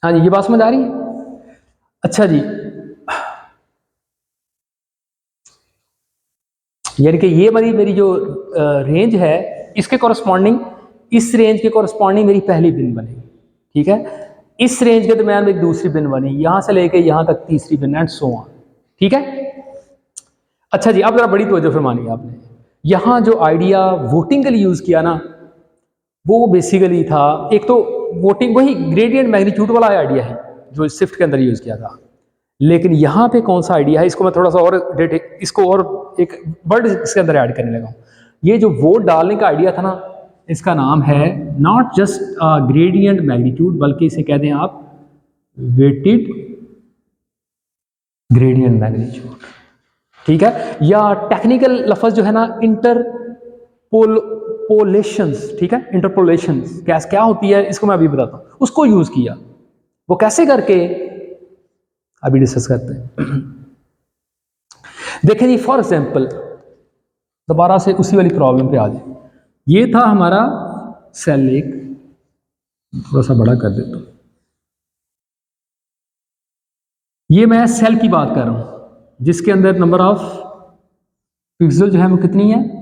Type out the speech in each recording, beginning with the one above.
हाँ जी, ये बात समझ आ रही है? अच्छा जी, यानी कि ये मेरी जो रेंज है, इसके कॉरस्पॉन्डिंग, इस रेंज के कॉरस्पॉन्डिंग मेरी पहली बिन बनेगी, ठीक है। इस रेंज के दरमियान में एक दूसरी बिन बनेगी, यहाँ से लेके यहाँ तक तीसरी बिन, एंड सो ऑन, ठीक है। अच्छा जी, अब जरा बड़ी तवज्जो फरमानी है आपने। यहाँ जो आइडिया वोटिंग के लिए यूज़ किया ना, वो बेसिकली था, एक तो वोटिंग वही ग्रेडियंट मैग्नीट्यूड वाला आइडिया है जो स्विफ्ट के अंदर यूज़ किया था, लेकिन यहाँ पे कौन सा आइडिया है, इसको मैं थोड़ा सा और इसको और एक वर्ड इसके अंदर ऐड करने लगा हूँ। ये जो वोट डालने का आइडिया था ना, इसका नाम है नॉट जस्ट ग्रेडियंट मैग्नीट्यूड, बल्कि इसे कहते हैं आप वेटेड ग्रेडियंट मैग्नीट्यूड, ठीक है। या टेक्निकल लफ्ज जो है ना, इंटरपोलेशंस, ठीक है। इंटरपोलेशंस क्या होती है, इसको मैं अभी बताता हूँ, उसको यूज़ किया। वो कैसे करके अभी डिस्कस करते हैं। देखें जी, फॉर एग्जाम्पल दोबारा से उसी वाली प्रॉब्लम पे आ जाए। ये था हमारा सेल एक, थोड़ा सा बड़ा कर देता हूँ। ये मैं सेल की बात कर रहा हूँ जिसके अंदर नंबर ऑफ पिक्सल जो है वो कितनी है,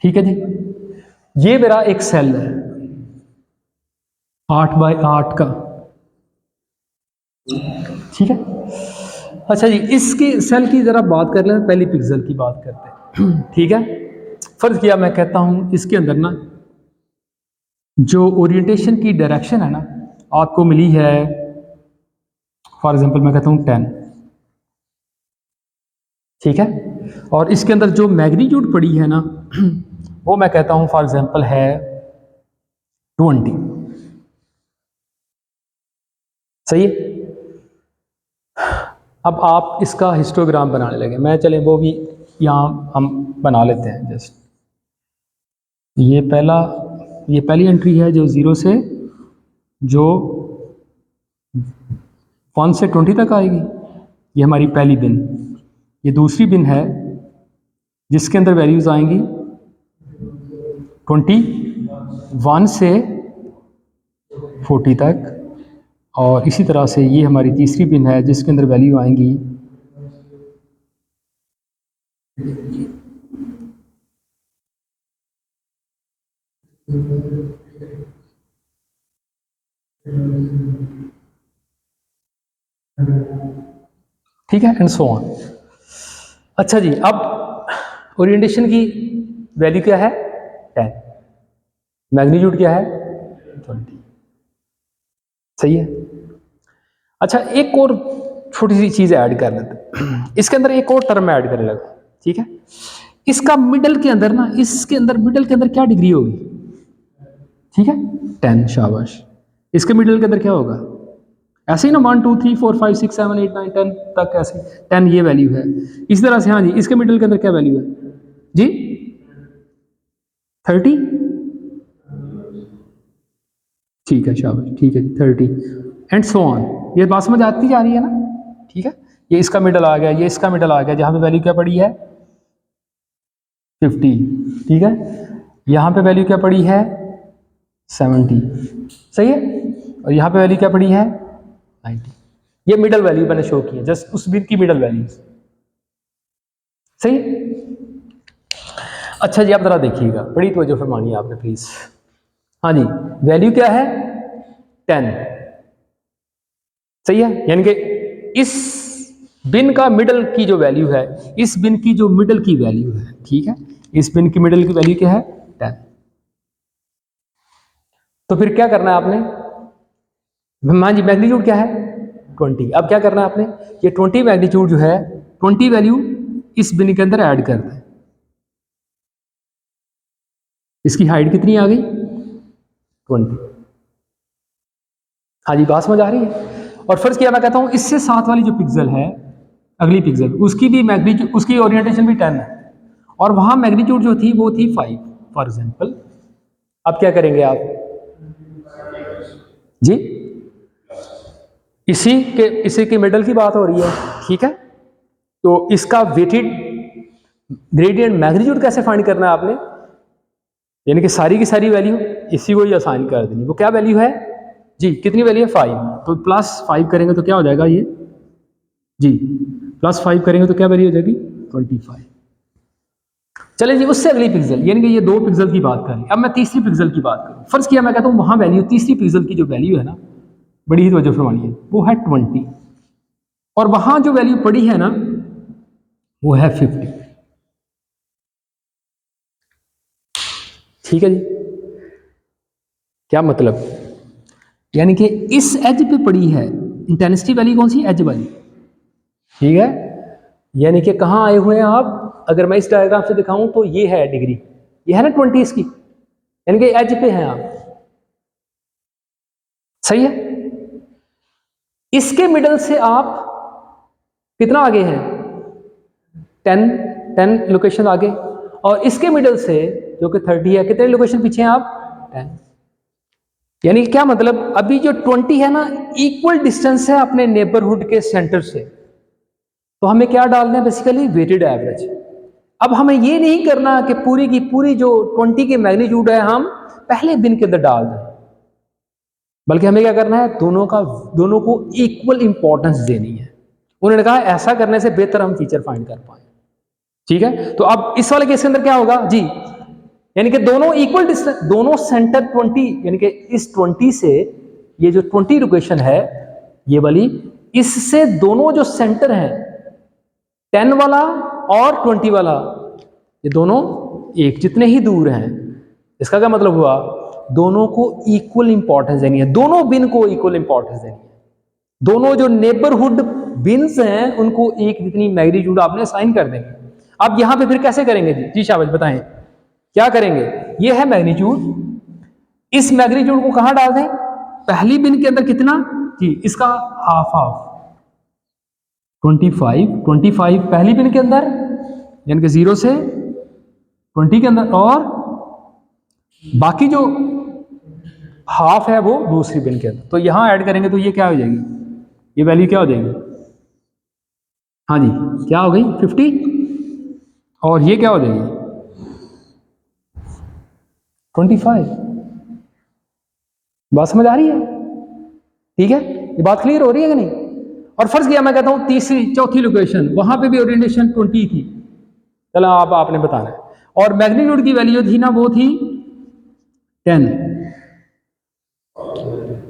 ठीक है जी। ये मेरा एक सेल है 8x8 का, ठीक है। अच्छा जी, इसकी सेल की जरा बात कर लें, पहली पिक्सल की बात करते हैं। ठीक है, फर्ज किया मैं कहता हूं इसके अंदर ना जो ओरिएंटेशन की डायरेक्शन है ना, आपको मिली है, फॉर एग्जांपल मैं कहता हूं 10, ठीक है। और इसके अंदर जो मैग्नीट्यूड पड़ी है ना, वो मैं कहता हूं फॉर एग्जांपल है 20, सही है। अब आप इसका हिस्टोग्राम बनाने लगे, मैं चलें वो भी यहाँ हम बना लेते हैं। जस्ट ये पहली एंट्री है जो 0 से जो 1 से 20 तक आएगी, ये हमारी पहली बिन। ये दूसरी बिन है जिसके अंदर वैल्यूज़ आएंगी 21 से 40 तक, और इसी तरह से ये हमारी तीसरी बिन है जिसके अंदर वैल्यू आएंगी ठीक है, एंड सो ऑन। अच्छा जी, अब ओरिएंटेशन की वैल्यू क्या है 10, मैग्नीट्यूड क्या है 20, सही है। अच्छा, एक और छोटी सी चीज़ ऐड कर लेते हैं, इसके अंदर एक और टर्म ऐड करने लगा, ठीक है। इसका मिडल के अंदर ना, इसके अंदर मिडल के अंदर क्या डिग्री होगी, ठीक है 10, शाबाश। इसके मिडल के अंदर क्या होगा, ऐसे ही ना 1 2 3 4 5 6 7 8 9 10 तक, ऐसे 10 ये वैल्यू है। इस तरह से हाँ जी, इसके मिडल के अंदर क्या वैल्यू है जी, 30, ठीक है शाबाश, ठीक है 30, एंड सो ऑन। ये बात समझ आती जा रही है ना, ठीक है। ये इसका मिडल आ गया, ये इसका मिडल आ गया, जहाँ पे वैल्यू क्या पड़ी है 50, ठीक है। यहाँ पे वैल्यू क्या पड़ी है 70, सही है। और यहाँ पे वैल्यू क्या पड़ी है 90। ये मिडल वैल्यू मैंने शो की है, जस्ट उस बिट की मिडल वैल्यू, सही। अच्छा जी, आप जरा देखिएगा, बड़ी तवज्जो फरमानी है आपने प्लीज। हाँ जी, वैल्यू क्या है 10, सही है। यानी कि इस बिन का मिडल की जो वैल्यू है, इस बिन की जो मिडल की वैल्यू है, ठीक है, इस बिन की मिडल की वैल्यू क्या है 10। तो फिर क्या करना है आपने, हाँ जी, मैग्नीट्यूड क्या है 20। अब क्या करना है आपने, ये 20 मैग्नीट्यूड जो है, 20 वैल्यू इस बिन के अंदर ऐड कर दें। इसकी हाइट कितनी आ गई 20। हाँ जी, बात समझ आ रही है। और फर्ज किया मैं कहता हूं इससे साथ वाली जो पिक्सल है, अगली पिक्सल, उसकी भी मैग्नीट्यूड, उसकी ओरिएंटेशन भी 10 है, और वहाँ मैग्नीट्यूड जो थी वो थी 5 फॉर एग्जाम्पल। अब क्या करेंगे आप जी, इसी के मिडल की बात हो रही है, ठीक है। तो इसका वेटेड ग्रेडियंट मैग्नीट्यूड कैसे फाइंड करना है आपने, यानी कि सारी की सारी वैल्यू इसी को ही असाइन कर देनी। वो क्या वैल्यू है जी, कितनी वैल्यू है 5, तो +5 करेंगे तो क्या हो जाएगा ये जी, +5 करेंगे तो क्या वैल्यू हो जाएगी 25। चले जी, उससे अगली पिक्सल, यानी कि ये 2 पिक्सल की बात करें। अब मैं तीसरी पिक्सल की बात करूँ, फर्ज किया मैं कहता हूँ वहाँ वैल्यू, तीसरी पिक्सल की जो वैल्यू है ना, बड़ी ही तवज्जो फरमाइए, वो है 20, और वहाँ जो वैल्यू पड़ी है ना वो है 50। ठीक है जी, क्या मतलब, यानी कि इस एज पे पड़ी है इंटेंसिटी वैल्यू, कौन सी, एज वाली, ठीक है। यानी कि कहाँ आए हुए हैं आप, अगर मैं इस डायग्राम से दिखाऊं तो ये है डिग्री, ये है ना 20 इसकी, यानी कि एज पे हैं आप, सही है। इसके मिडल से आप कितना आगे हैं, 10 लोकेशन आगे, और इसके मिडल से जो कि 30 है, कितने लोकेशन पीछे हैं आप, 10। यानी क्या मतलब, अभी जो 20 है ना, इक्वल डिस्टेंस है अपने नेबरहुड के सेंटर से, तो हमें क्या डालना है बेसिकली, वेटेड एवरेज। अब हमें ये नहीं करना कि पूरी की पूरी जो 20 की मैग्नीट्यूड है हम पहले बिन के अंदर डाल दें, बल्कि हमें क्या करना है, दोनों को इक्वल इंपॉर्टेंस देनी है। उन्होंने कहा ऐसा करने से बेहतर हम फीचर फाइंड कर पाए, ठीक है। तो अब इस वाले केस के अंदर क्या होगा जी, यानी कि दोनों इक्वल डिस्टेंस, दोनों सेंटर 20, यानी कि इस 20 से ये जो 20 लोकेशन है ये वाली, इससे दोनों जो सेंटर हैं 10 वाला और 20 वाला, ये दोनों एक जितने ही दूर हैं। इसका क्या मतलब हुआ, दोनों को इक्वल इंपॉर्टेंस देनी है, दोनों बिन को इक्वल इंपॉर्टेंस देनी है, दोनों जो नेबरहुड बिन्स हैं उनको एक जितनी मैग्नीट्यूड आपने असाइन कर देंगे। अब यहां पे फिर कैसे करेंगे जी, जी शाबाश बताएं क्या करेंगे। ये है मैग्नीट्यूड, इस मैग्नीट्यूड को कहां डाल दें, पहली बिन के अंदर कितना जी, इसका हाफ हाफ 25 पहली बिन के अंदर, यानी कि 0 से 20 के अंदर, और बाकी जो हाफ है वो दूसरी बिन के अंदर। तो यहां ऐड करेंगे तो ये क्या हो जाएगी, ये वैल्यू क्या हो जाएगी, हाँ जी क्या हो गई 50, और ये क्या हो जाएगी 25। बात समझ आ रही है, ठीक है, ये बात क्लियर हो रही है कि नहीं। और फर्ज किया मैं कहता हूं तीसरी चौथी लोकेशन, वहां पे भी ओरिएंटेशन 20 थी, चलो आप आपने बताना है, और मैग्नीट्यूड की वैल्यू थी ना वो थी 10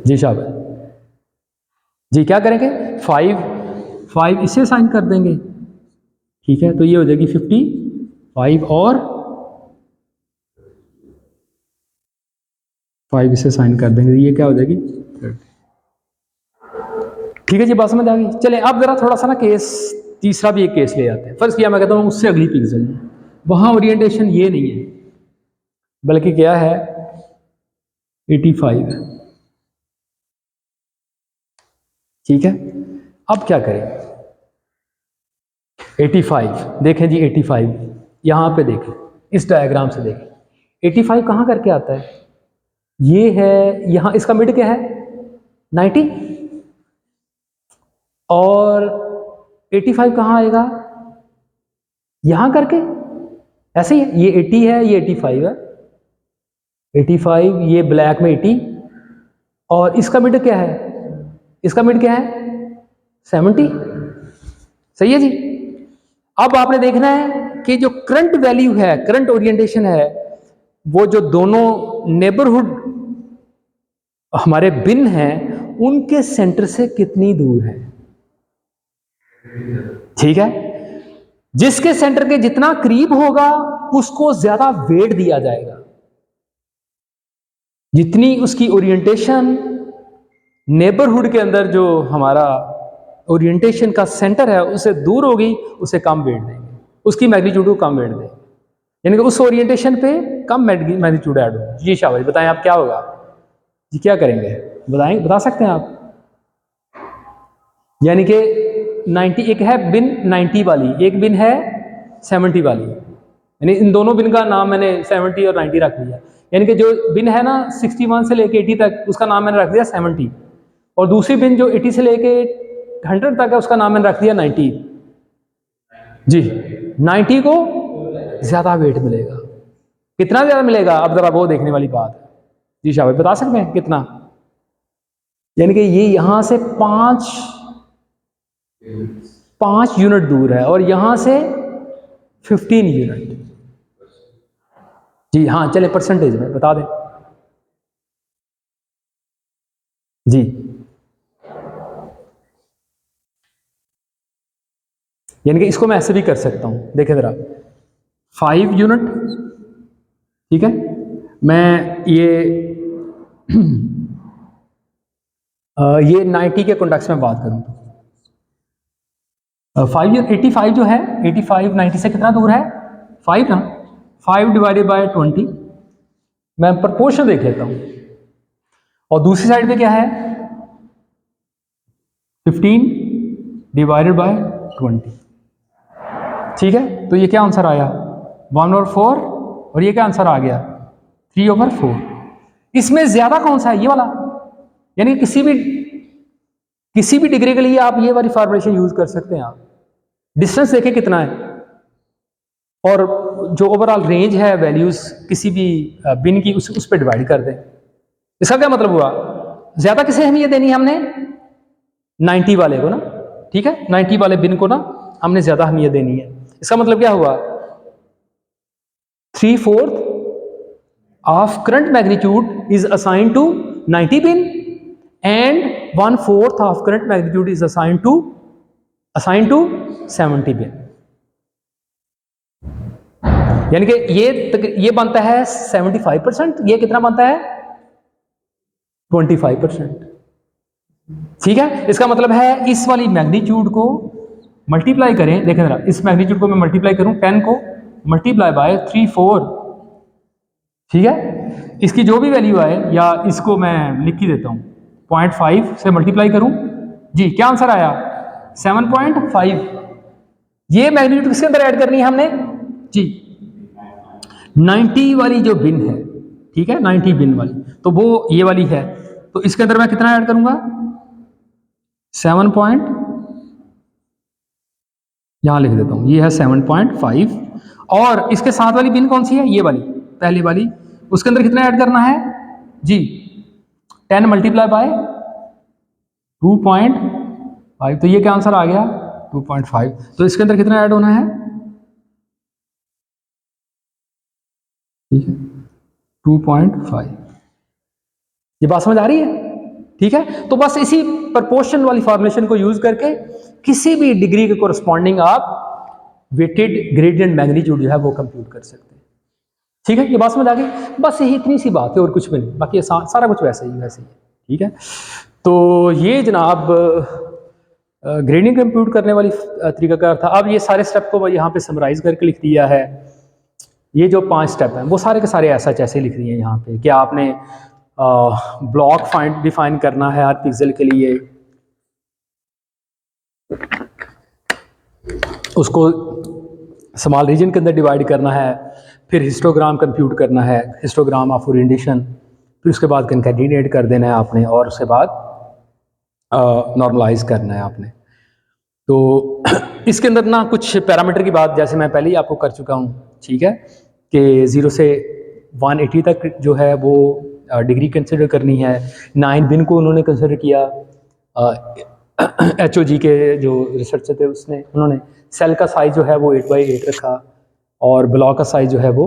जी शाबाश जी। क्या करेंगे, 5 इसे साइन कर देंगे, ठीक है, तो ये हो जाएगी 55, और 5 इसे साइन कर देंगे, ये क्या हो जाएगी 30। ठीक है जी, बात समझ आ गई। चलें अब जरा थोड़ा सा ना केस, तीसरा भी एक केस ले आते हैं। फर्ज किया मैं कहता हूँ उससे अगली पिक्सल, वहां ओरिएंटेशन ये नहीं है बल्कि क्या है 85 है, ठीक है। अब क्या करें, 85 देखें जी, 85 यहां पे देखें, इस डायग्राम से देखें 85 कहां करके आता है, ये है यहां, इसका मिड क्या है 90, और 85 कहां आएगा, यहां करके, ऐसे ही है, ये 80 है, ये 85 है, 85 ये ब्लैक में 80, और इसका मिड क्या है, इसका मिड क्या है 70, सही है जी। अब आपने देखना है कि जो करंट वैल्यू है, करंट ओरिएंटेशन है, वो जो दोनों नेबरहुड हमारे बिन हैं उनके सेंटर से कितनी दूर है, ठीक है। जिसके सेंटर के जितना करीब होगा उसको ज्यादा वेट दिया जाएगा, जितनी उसकी ओरिएंटेशन नेबरहुड के अंदर जो हमारा ओरिएंटेशन का सेंटर है उससे दूर होगी उसे कम वेट देंगे, उसकी मैग्नीट्यूड को कम वेट देंगे, यानी कि उस ओरिएंटेशन पे कम मैग्नीट्यूड ऐड होगी। जी शाबाश, बताएं आप क्या होगा जी, क्या करेंगे बताएं, बता सकते हैं आप, यानी कि 90, एक है बिन 90 वाली, एक बिन है 70 वाली, यानी इन दोनों बिन का नाम मैंने 70 और 90 रख दिया। यानी कि जो बिन है ना 61 से लेके 80 तक, उसका नाम मैंने रख दिया 70, और दूसरी बिन जो 80 से लेके 100 तक है, उसका नाम मैंने रख दिया 90। जी, 90 को ज़्यादा वेट मिलेगा। कितना ज़्यादा मिलेगा, अब ज़रा वो देखने वाली बात है। जी शाबाश, बता सकते हैं कितना? यानी कि ये यहाँ से 5 यूनिट दूर है और यहाँ से 15 यूनिट। जी हाँ, चले परसेंटेज में बता दें। जी, यानी कि इसको मैं ऐसे भी कर सकता हूँ, देखें ज़रा, 5 यूनिट, ठीक है। मैं ये 90 के कॉन्टेक्स्ट में बात करूँ तो 85 जो है, 85 90 से कितना दूर है? 5 ना, 5 डिवाइडेड बाय 20, मैं प्रपोर्शन देख लेता हूँ। और दूसरी साइड पे क्या है? 15 डिवाइडेड बाय 20, ठीक है। तो ये क्या आंसर आया? 1/4, और ये क्या आंसर आ गया? 3/4। इसमें ज्यादा कौन सा है? ये वाला। यानी किसी भी डिग्री के लिए आप ये वाली फॉर्मुलेशन यूज कर सकते हैं। आप डिस्टेंस देखें कितना है, और जो ओवरऑल रेंज है वैल्यूज किसी भी बिन की, उस पर डिवाइड कर दें। इसका क्या मतलब हुआ? ज्यादा किसे अहमियत देनी है हमने? 90 वाले को ना, ठीक है। 90 वाले बिन को ना हमने ज्यादा अहमियत देनी है। इसका मतलब क्या हुआ? 3/4 of current magnitude is assigned to 90 bin and 1/4 of current magnitude is assigned to 70 bin. यानी कि ये बनता है 75%, ये कितना बनता है? 25%, ठीक है। इसका मतलब है इस वाली मैग्नीट्यूड को मल्टीप्लाई करें, देखें जरा, इस मैग्नीट्यूड को मैं मल्टीप्लाई करूं, 10 को मल्टीप्लाई बाय 3/4, ठीक है। इसकी जो भी वैल्यू आए, या इसको मैं लिख ही देता हूं, 0.5 से मल्टीप्लाई करूं। जी, क्या आंसर आया? 7.5। ये मैग्नीट्यूड किसके अंदर ऐड करनी है हमने? जी, 90 वाली जो बिन है, ठीक है, 90 बिन वाली, तो वो ये वाली है। तो इसके अंदर मैं कितना ऐड करूंगा? 7 यहां लिख देता हूं, ये है 7.5। और इसके साथ वाली बिन कौन सी है? ये वाली, पहली वाली। उसके अंदर कितना ऐड करना है? जी, 10 मल्टीप्लाई बाय 2.5, तो ये क्या आंसर आ गया? 2.5। तो इसके अंदर कितना ऐड होना है? ठीक है, 2.5। ये बात समझ आ रही है? ठीक है। तो बस इसी प्रपोर्शन वाली फॉर्मुलेशन को यूज करके किसी भी डिग्री के कोरस्पॉन्डिंग आप वेटेड ग्रेडियंट मैग्नीट्यूड जो है वो कंप्यूट कर सकते हैं। ठीक है, ये बात समझ आ गई? बस यही इतनी सी बात है और कुछ भी नहीं, बाकी सारा कुछ वैसे ही है। ठीक है, तो ये जनाब ग्रेडियंट कंप्यूट करने वाली तरीकाकार था। अब ये सारे स्टेप को यहाँ पे समराइज करके लिख दिया है। ये जो 5 स्टेप हैं वो सारे के सारे ऐसा जैसे लिख दिए हैं यहाँ पे कि आपने ब्लॉक डिफाइन करना है हर पिक्सल के लिए, उसको स्मॉल रीजन के अंदर डिवाइड करना है, फिर हिस्टोग्राम कंप्यूट करना है, हिस्टोग्राम ऑफ ओरिएंटेशन, फिर उसके बाद कंकैटिनेट कर देना है आपने, और उसके बाद नॉर्मलाइज करना है आपने। तो इसके अंदर ना कुछ पैरामीटर की बात जैसे मैं पहले ही आपको कर चुका हूँ, ठीक है, कि 0 से 180 तक जो है वो डिग्री कंसिडर करनी है। 9 बिन को उन्होंने कंसिडर किया, HOG के जो रिसर्चर थे उन्होंने सेल का साइज जो है वो 8x8 रखा, और ब्लॉक का साइज जो है वो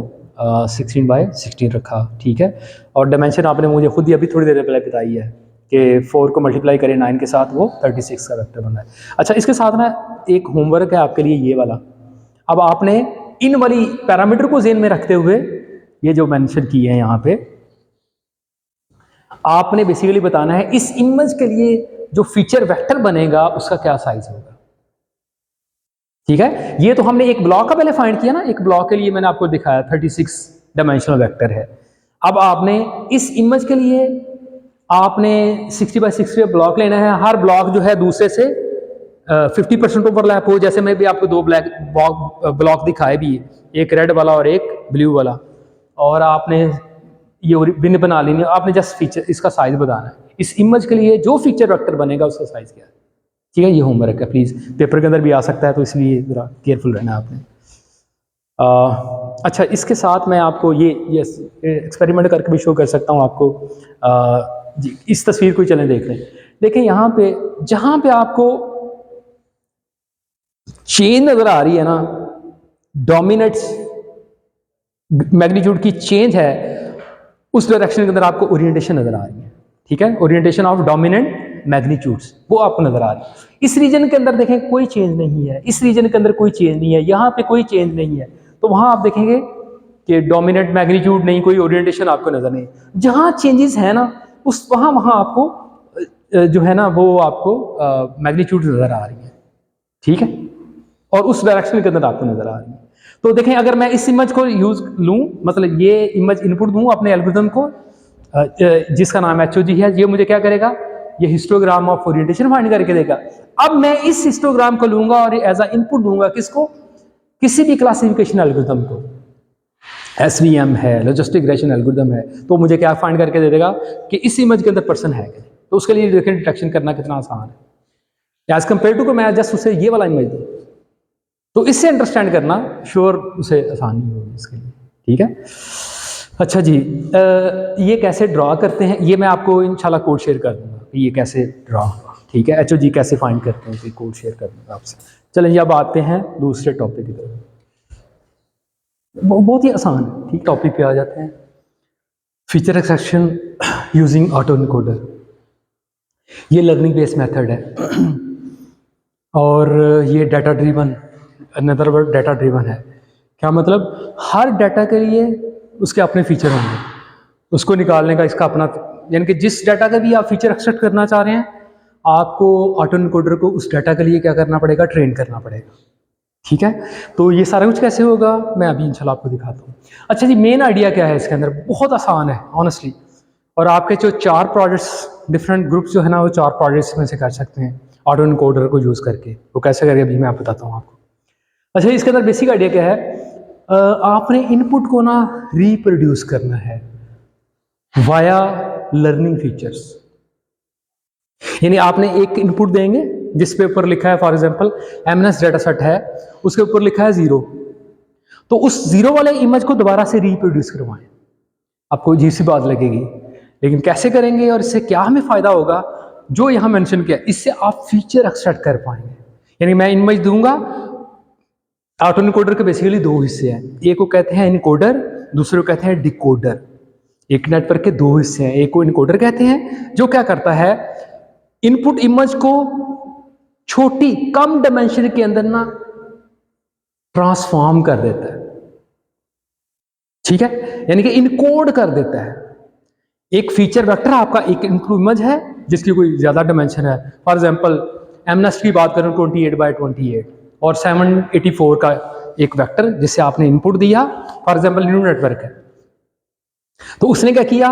16x16 रखा, ठीक है। और डायमेंशन आपने मुझे खुद ही अभी थोड़ी देर पहले बताई है कि 4 को मल्टीप्लाई करें 9 के साथ, वो 36 का वेक्टर बन रहा है। अच्छा, इसके साथ ना एक होमवर्क है आपके लिए ये वाला। अब आपने इन वाली पैरामीटर को ज़हन में रखते हुए ये जो मेंशन किए हैं यहाँ पे, आपने बेसिकली बताना है इस इमेज के लिए जो फीचर वेक्टर बनेगा उसका क्या साइज होगा। ठीक है, ये तो हमने एक ब्लॉक का पहले फाइंड किया ना, एक ब्लॉक के लिए मैंने आपको दिखाया 36 डायमेंशनल वेक्टर है। अब आपने इस इमेज के लिए आपने 60x60 ब्लॉक लेना है, हर ब्लॉक जो है दूसरे से 50% ओवरलैप हो, जैसे मैं भी आपको दो ब्लॉक दिखाए भी, एक रेड वाला और एक ब्लू वाला, और आपने ये बिन बना लेनी है, आपने जस्ट फीचर इसका साइज बताना है। इस इमेज के लिए जो फीचर वेक्टर बनेगा उसका साइज क्या है, ठीक है। ये होमवर्क है, प्लीज़ पेपर के अंदर भी आ सकता है, तो इसलिए ज़रा केयरफुल रहना आपने। अच्छा, इसके साथ मैं आपको ये एक्सपेरिमेंट करके भी शो कर सकता हूँ आपको। जी, इस तस्वीर को चलें देख लें। देखें यहाँ पे, जहाँ पे आपको चेन नजर आ रही है ना, डोमिनेट मैग्नीट्यूड की चेंज है, उस डायरेक्शन के अंदर आपको ओरिएंटेशन नजर आ रही है, ठीक है। ओरिएंटेशन ऑफ डोमिनेंट मैग्नीट्यूड्स वो आपको नजर आ रही है। इस रीजन के अंदर देखें कोई चेंज नहीं है, इस रीजन के अंदर कोई चेंज नहीं है, यहाँ पे कोई चेंज नहीं है, तो वहां आप देखेंगे कि डोमिनेंट मैग्नीट्यूड नहीं, कोई ओरिएंटेशन आपको नजर नहीं। जहां चेंजेस है ना, उस वहां आपको जो है ना वो आपको मैग्नीट्यूड नजर आ रही है, ठीक है, और उस डायरेक्शन के अंदर आपको नजर आ रही है। तो देखें, अगर मैं इस इमेज को यूज लूं, मतलब ये इमेज इनपुट दूं अपने एल्गोरिथम को, जिसका नाम HOG है, ये मुझे क्या करेगा, ये हिस्टोग्राम ऑफ ओरिएंटेशन फाइंड करके देगा। अब मैं इस हिस्टोग्राम को लूंगा और एज अ इनपुट दूंगा किसको, किसी भी क्लासिफिकेशन एल्गोरिथम को, SVM है, लॉजिस्टिक रिग्रेशन एल्गोरिथम है, तो मुझे क्या फाइंड करके दे देगा कि इस इमेज के अंदर पर्सन है क्या। तो उसके लिए देखें डिटेक्शन करना कितना आसान है, एज कम्पेयर टू को मैं जस्ट उसे ये वाला इमेज दूँ, तो इससे अंडरस्टैंड करना श्योर उसे आसानी होगी इसके लिए, ठीक है। अच्छा जी, ये कैसे ड्रॉ करते हैं, ये मैं आपको इंशाल्लाह कोड शेयर कर दूंगा कि ये कैसे ड्रॉ, ठीक है। HOG कैसे फाइंड करते हैं, तो कोड शेयर कर दूंगा आपसे। चलें, अब आते हैं दूसरे टॉपिक की तरफ। बहुत ही आसान है, ठीक, टॉपिक पे आ जाते हैं। Feature extraction using auto encoder, ये लर्निंग बेस्ड मेथड है और ये data driven, another word data driven है। क्या मतलब, हर डाटा के लिए उसके अपने फीचर होंगे, उसको निकालने का इसका अपना, यानी कि जिस डाटा का भी आप फीचर एक्सट्रैक्ट करना चाह रहे हैं, आपको ऑटो एनकोडर को उस डाटा के लिए क्या करना पड़ेगा, ट्रेन करना पड़ेगा, ठीक है। तो ये सारा कुछ कैसे होगा मैं अभी इंशाल्लाह आपको दिखाता हूँ। अच्छा जी, मेन आइडिया क्या है इसके अंदर, बहुत आसान है ऑनेस्टली, और आपके जो 4 प्रोजेक्ट्स, डिफरेंट ग्रुप्स जो है ना, वो 4 प्रोजेक्ट्स में से कर सकते हैं ऑटो एनकोडर को यूज़ करके। वो कैसे करके अभी मैं आप बताता हूँ आपको। अच्छा, इसके अंदर बेसिक आइडिया क्या है, आपने इनपुट को ना रिप्रोड्यूस करना है वाया लर्निंग फीचर्स, यानी आपने एक इनपुट देंगे जिस पे ऊपर लिखा है, for example MNS data set है, उसके ऊपर लिखा है 0, तो उस 0 वाले इमेज को दोबारा से रिप्रोड्यूस करवाएं। आपको अजीब सी बात लगेगी, लेकिन कैसे करेंगे और इससे क्या हमें फायदा होगा, जो यहाँ मेंशन किया, इससे आप फीचर एक्सट्रैक्ट कर पाएंगे। यानी मैं इमेज दूंगा, ऑटो एनकोडर के बेसिकली 2 हिस्से हैं, एक को कहते हैं इनकोडर, दूसरे को कहते हैं डिकोडर। एक नेटवर्क के 2 हिस्से हैं, एक को इनकोडर कहते हैं, जो क्या करता है, इनपुट इमेज को छोटी कम डायमेंशन के अंदर ना ट्रांसफॉर्म कर देता है, ठीक है, यानी कि इनकोड कर देता है। एक फीचर वेक्टर आपका एक इनपुट इमेज है जिसकी कोई ज्यादा डायमेंशन है, फॉर एग्जांपल MNS की बात करूं 28x28 और 784 का एक वेक्टर जिससे आपने इनपुट दिया, फॉर एग्जांपल न्यूरल नेटवर्क है, तो उसने क्या किया,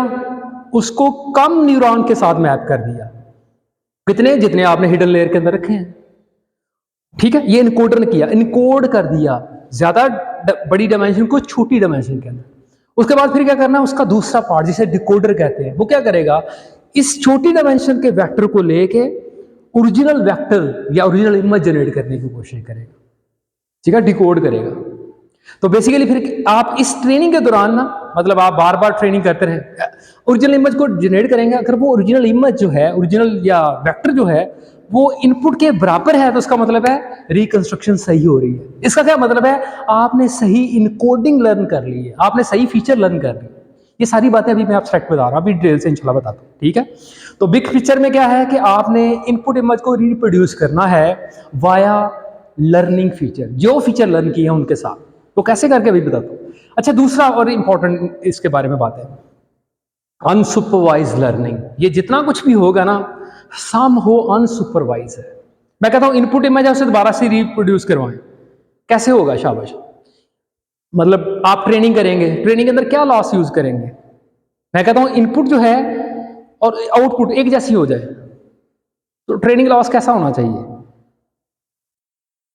उसको कम न्यूरॉन के साथ मैप कर दिया, कितने, जितने आपने हिडन लेयर के अंदर रखे हैं, ठीक है। ये इनकोडर ने किया, इनकोड कर दिया ज्यादा बड़ी डायमेंशन को छोटी डायमेंशन के अंदर। उसके बाद फिर क्या करना है, उसका दूसरा पार्ट जिसे डिकोडर कहते हैं, वो क्या करेगा, इस छोटी डायमेंशन के वेक्टर को लेके ओरिजिनल वेक्टर या ओरिजिनल इमेज जनरेट करने की कोशिश करेगा, ठीक है, डिकोड करेगा। तो बेसिकली फिर आप इस ट्रेनिंग के दौरान ना, मतलब आप बार बार ट्रेनिंग करते रहे, ओरिजिनल इमेज को जनरेट करेंगे। अगर वो ओरिजिनल इमेज जो है, ओरिजिनल या वेक्टर जो है, वो इनपुट के बराबर है, तो उसका मतलब है रिकंस्ट्रक्शन सही हो रही है। इसका क्या मतलब है, आपने सही इनकोडिंग लर्न कर ली है, आपने सही फीचर लर्न कर ली। ये सारी बातें अभी मैं एब्स्ट्रैक्ट बता रहा हूँ, अभी डिटेल से इंशाल्लाह बताता हूँ, ठीक है। तो बिग पिक्चर में क्या है कि आपने इनपुट इमेज को रिप्रोड्यूस करना है वाया लर्निंग फीचर, जो फीचर लर्न किए हैं उनके साथ। तो कैसे करके अभी बताता हूँ। अच्छा, दूसरा और इंपॉर्टेंट इसके बारे में बात है, अनसुपरवाइज लर्निंग। ये जितना कुछ भी होगा ना, सम हो अनसुपरवाइज है। मैं कहता हूं इनपुट इमेज है, उसे दोबारा से रिप्रोड्यूस करवाएं, कैसे होगा, शाबाश। मतलब आप ट्रेनिंग करेंगे, ट्रेनिंग के अंदर क्या लॉस यूज करेंगे, मैं कहता हूं इनपुट जो है और आउटपुट एक जैसी हो जाए, तो ट्रेनिंग लॉस कैसा होना चाहिए,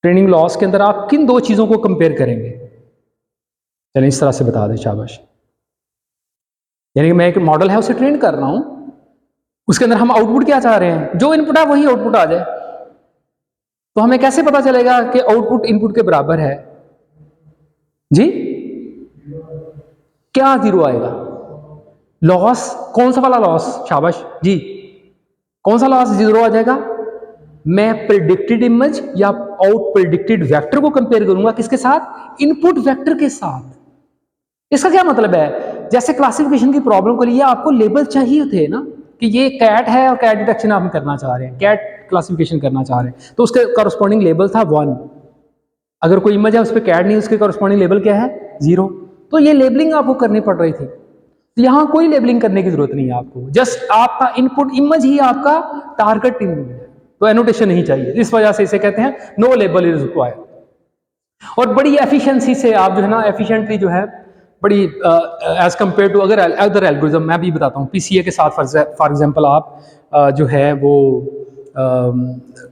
ट्रेनिंग लॉस के अंदर आप किन दो चीज़ों को कंपेयर करेंगे? चलिए इस तरह से बता दें, शाबाश। यानी कि मैं एक मॉडल है उसे ट्रेन कर रहा हूं, उसके अंदर हम आउटपुट क्या चाह रहे हैं, जो इनपुट है वही आउटपुट आ जाए। तो हमें कैसे पता चलेगा कि आउटपुट इनपुट के बराबर है जी? क्या जीरो आएगा? लॉस। कौन सा वाला लॉस? शाबाश जी, कौन सा लॉस जीरो आ जाएगा? मैं प्रेडिक्टेड इमेज या आउट प्रेडिक्टेड वेक्टर को कंपेयर करूंगा किसके साथ? इनपुट वेक्टर के साथ। इसका क्या मतलब है? जैसे क्लासिफिकेशन की प्रॉब्लम के लिए आपको लेबल चाहिए थे ना, कि ये कैट है और कैट डिटेक्शन आप करना चाह रहे हैं, कैट क्लासिफिकेशन करना चाह रहे हैं, तो उसके कॉरस्पॉन्डिंग लेबल था 1। अगर कोई इमेज है उस पर कैट नहीं, उसके कॉरस्पॉन्डिंग लेबल क्या है? 0। तो ये लेबलिंग आपको करनी पड़ रही थी। तो यहां कोई लेबलिंग करने की जरूरत नहीं है आपको, जस्ट आपका इनपुट इमेज ही आपका टारगेट इमेज है, तो एनोटेशन नहीं चाहिए। इस वजह से इसे कहते हैं नो लेबल इज रिक्वायर्ड। और बड़ी एफिशिएंसी से आप जो है ना, एफिशिएंटली जो है बड़ी एज कंपेयर टू अगर अदर एल्गोरिज्म, मैं भी बताता हूँ पीसीए के साथ फॉर एग्जांपल आप जो है वो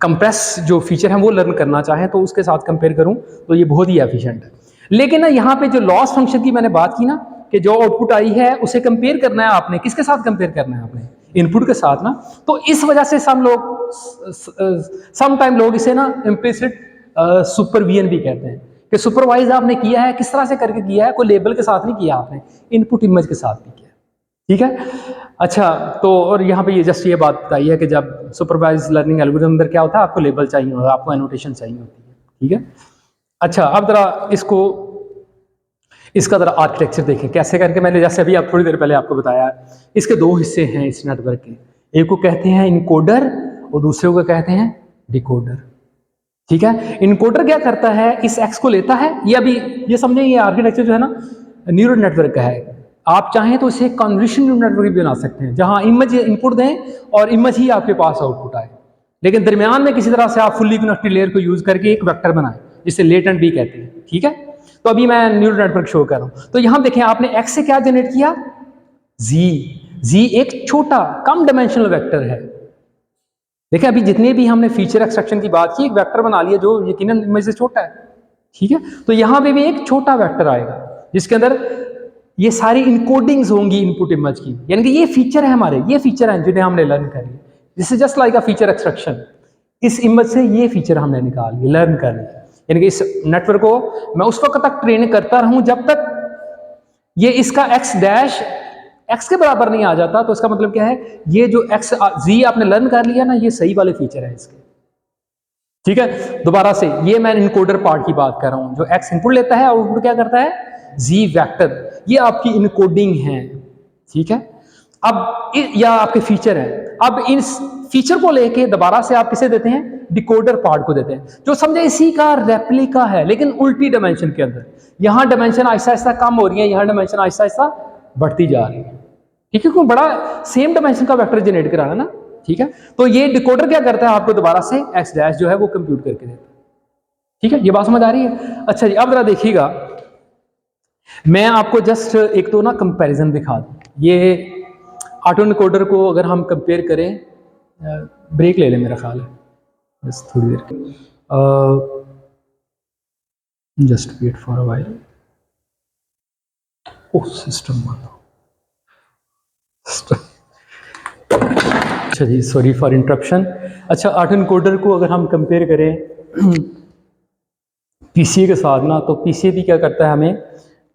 कंप्रेस जो फीचर है वो लर्न करना चाहें तो उसके साथ कंपेयर करूं तो ये बहुत ही एफिशिएंट है। लेकिन ना यहाँ पे जो लॉस फंक्शन की मैंने बात की ना, कि जो आउटपुट आई है उसे कंपेयर करना है आपने, किसके साथ कंपेयर करना है आपने? इनपुट के साथ ना। तो इस वजह से सम टाइम लोग इसे ना इम्प्लिसिट सुपरविजन भी कहते हैं, कि सुपरवाइज आपने किया है, किस तरह से करके किया है, कोई लेबल के साथ नहीं किया आपने, इनपुट इमेज के साथ भी किया। ठीक है, अच्छा। तो और यहाँ पे ये जस्ट ये बात बताई है कि जब सुपरवाइज लर्निंग एल्गोरिथम अंदर क्या होता है, आपको लेबल चाहिए होता है, आपको एनोटेशन चाहिए होती है। ठीक है, अच्छा। अब जरा इसका जरा आर्किटेक्चर देखें कैसे करके, मैंने जैसे अभी आप थोड़ी देर पहले आपको बताया, इसके दो हिस्से हैं इस नेटवर्क के, एक को कहते हैं इनकोडर और दूसरे को कहते हैं डिकोडर। ठीक है, इनकोडर क्या करता है, इस एक्स को लेता है, ये अभी ये समझें, ये आर्किटेक्चर जो है ना न्यूरल नेटवर्क का है। आप चाहें तो इसे कन्वोल्यूशन न्यूरल नेटवर्क भी बना सकते हैं, जहां इमेज इनपुट दें और इमेज ही आपके पास आउटपुट आए, लेकिन दरमियान में किसी तरह से आप फुल्ली कनेक्टेड लेयर को यूज करके एक वेक्टर बनाएं, जिसे लेटेंट भी कहते हैं। ठीक है, तो अभी मैं न्यूरल नेटवर्क शो कर रहा हूं। तो यहां देखें, आपने एक्स से क्या जनरेट किया? जी एक छोटा कम डायमेंशनल वेक्टर है। देखिए, अभी जितने भी हमने फीचर एक्सट्रैक्शन की बात की, एक वेक्टर बना लिया जो यकीनन इमेज से छोटा है। ठीक है, तो यहां पे भी एक छोटा वेक्टर आएगा जिसके अंदर ये सारी इनकोडिंग्स होंगी इनपुट इमेज की, यानी कि ये फीचर है हमारे, ये फीचर है जिन्हें हमने लर्न कर लिया। This is just like a feature extraction. इस इमेज से ये फीचर हमने निकाल लिया, लर्न कर लिया, यानी कि इस नेटवर्क को मैं उस वक्त तक ट्रेन करता रहूं जब तक ये इसका एक्स डैश एक्स के बराबर नहीं आ जाता। तो इसका मतलब क्या है, ये जो एक्स जी आपने लर्न कर लिया ना, ये सही वाले फीचर है इसके। ठीक है, दोबारा से ये मैं इनकोडर पार्ट की बात कर रहा हूं, जो एक्स इनपुट लेता है, आउटपुट क्या करता है? जी वेक्टर, ये आपकी इनकोडिंग है। ठीक है, अब या आपके फीचर है। अब इन फीचर को लेके दोबारा से आप किसे देते हैं? डिकोडर पार्ट को देते हैं, जो समझे इसी का रेप्लिका है लेकिन उल्टी डायमेंशन के अंदर। यहां डायमेंशन आहिस्ता आहिस्ता कम हो रही है, यहां डायमेंशन आहिस्ता आहिस्ता बढ़ती जा रही है। ठीक है, कोई बड़ा सेम डायमेंशन का वेक्टर जनरेट कराना ना। ठीक है, तो ये डिकोडर क्या करता है, आपको दोबारा से एक्स डैश जो है वो कंप्यूट करके देता है। ठीक है, ये बात समझ आ रही है? अच्छा जी, अब जरा देखिएगा, मैं आपको जस्ट एक तो ना कंपैरिजन दिखा दूं। ये ऑटो डिकोडर को अगर हम कंपेयर करें, ब्रेक ले लें मेरा ख्याल है बस थोड़ी देर के, just wait for a while. Oh system अच्छा जी, सॉरी फॉर इंटरप्शन। अच्छा, ऑटो डिकोडर को अगर हम कंपेयर करें पीसीए के साथ ना, तो पीसीए भी क्या करता है, हमें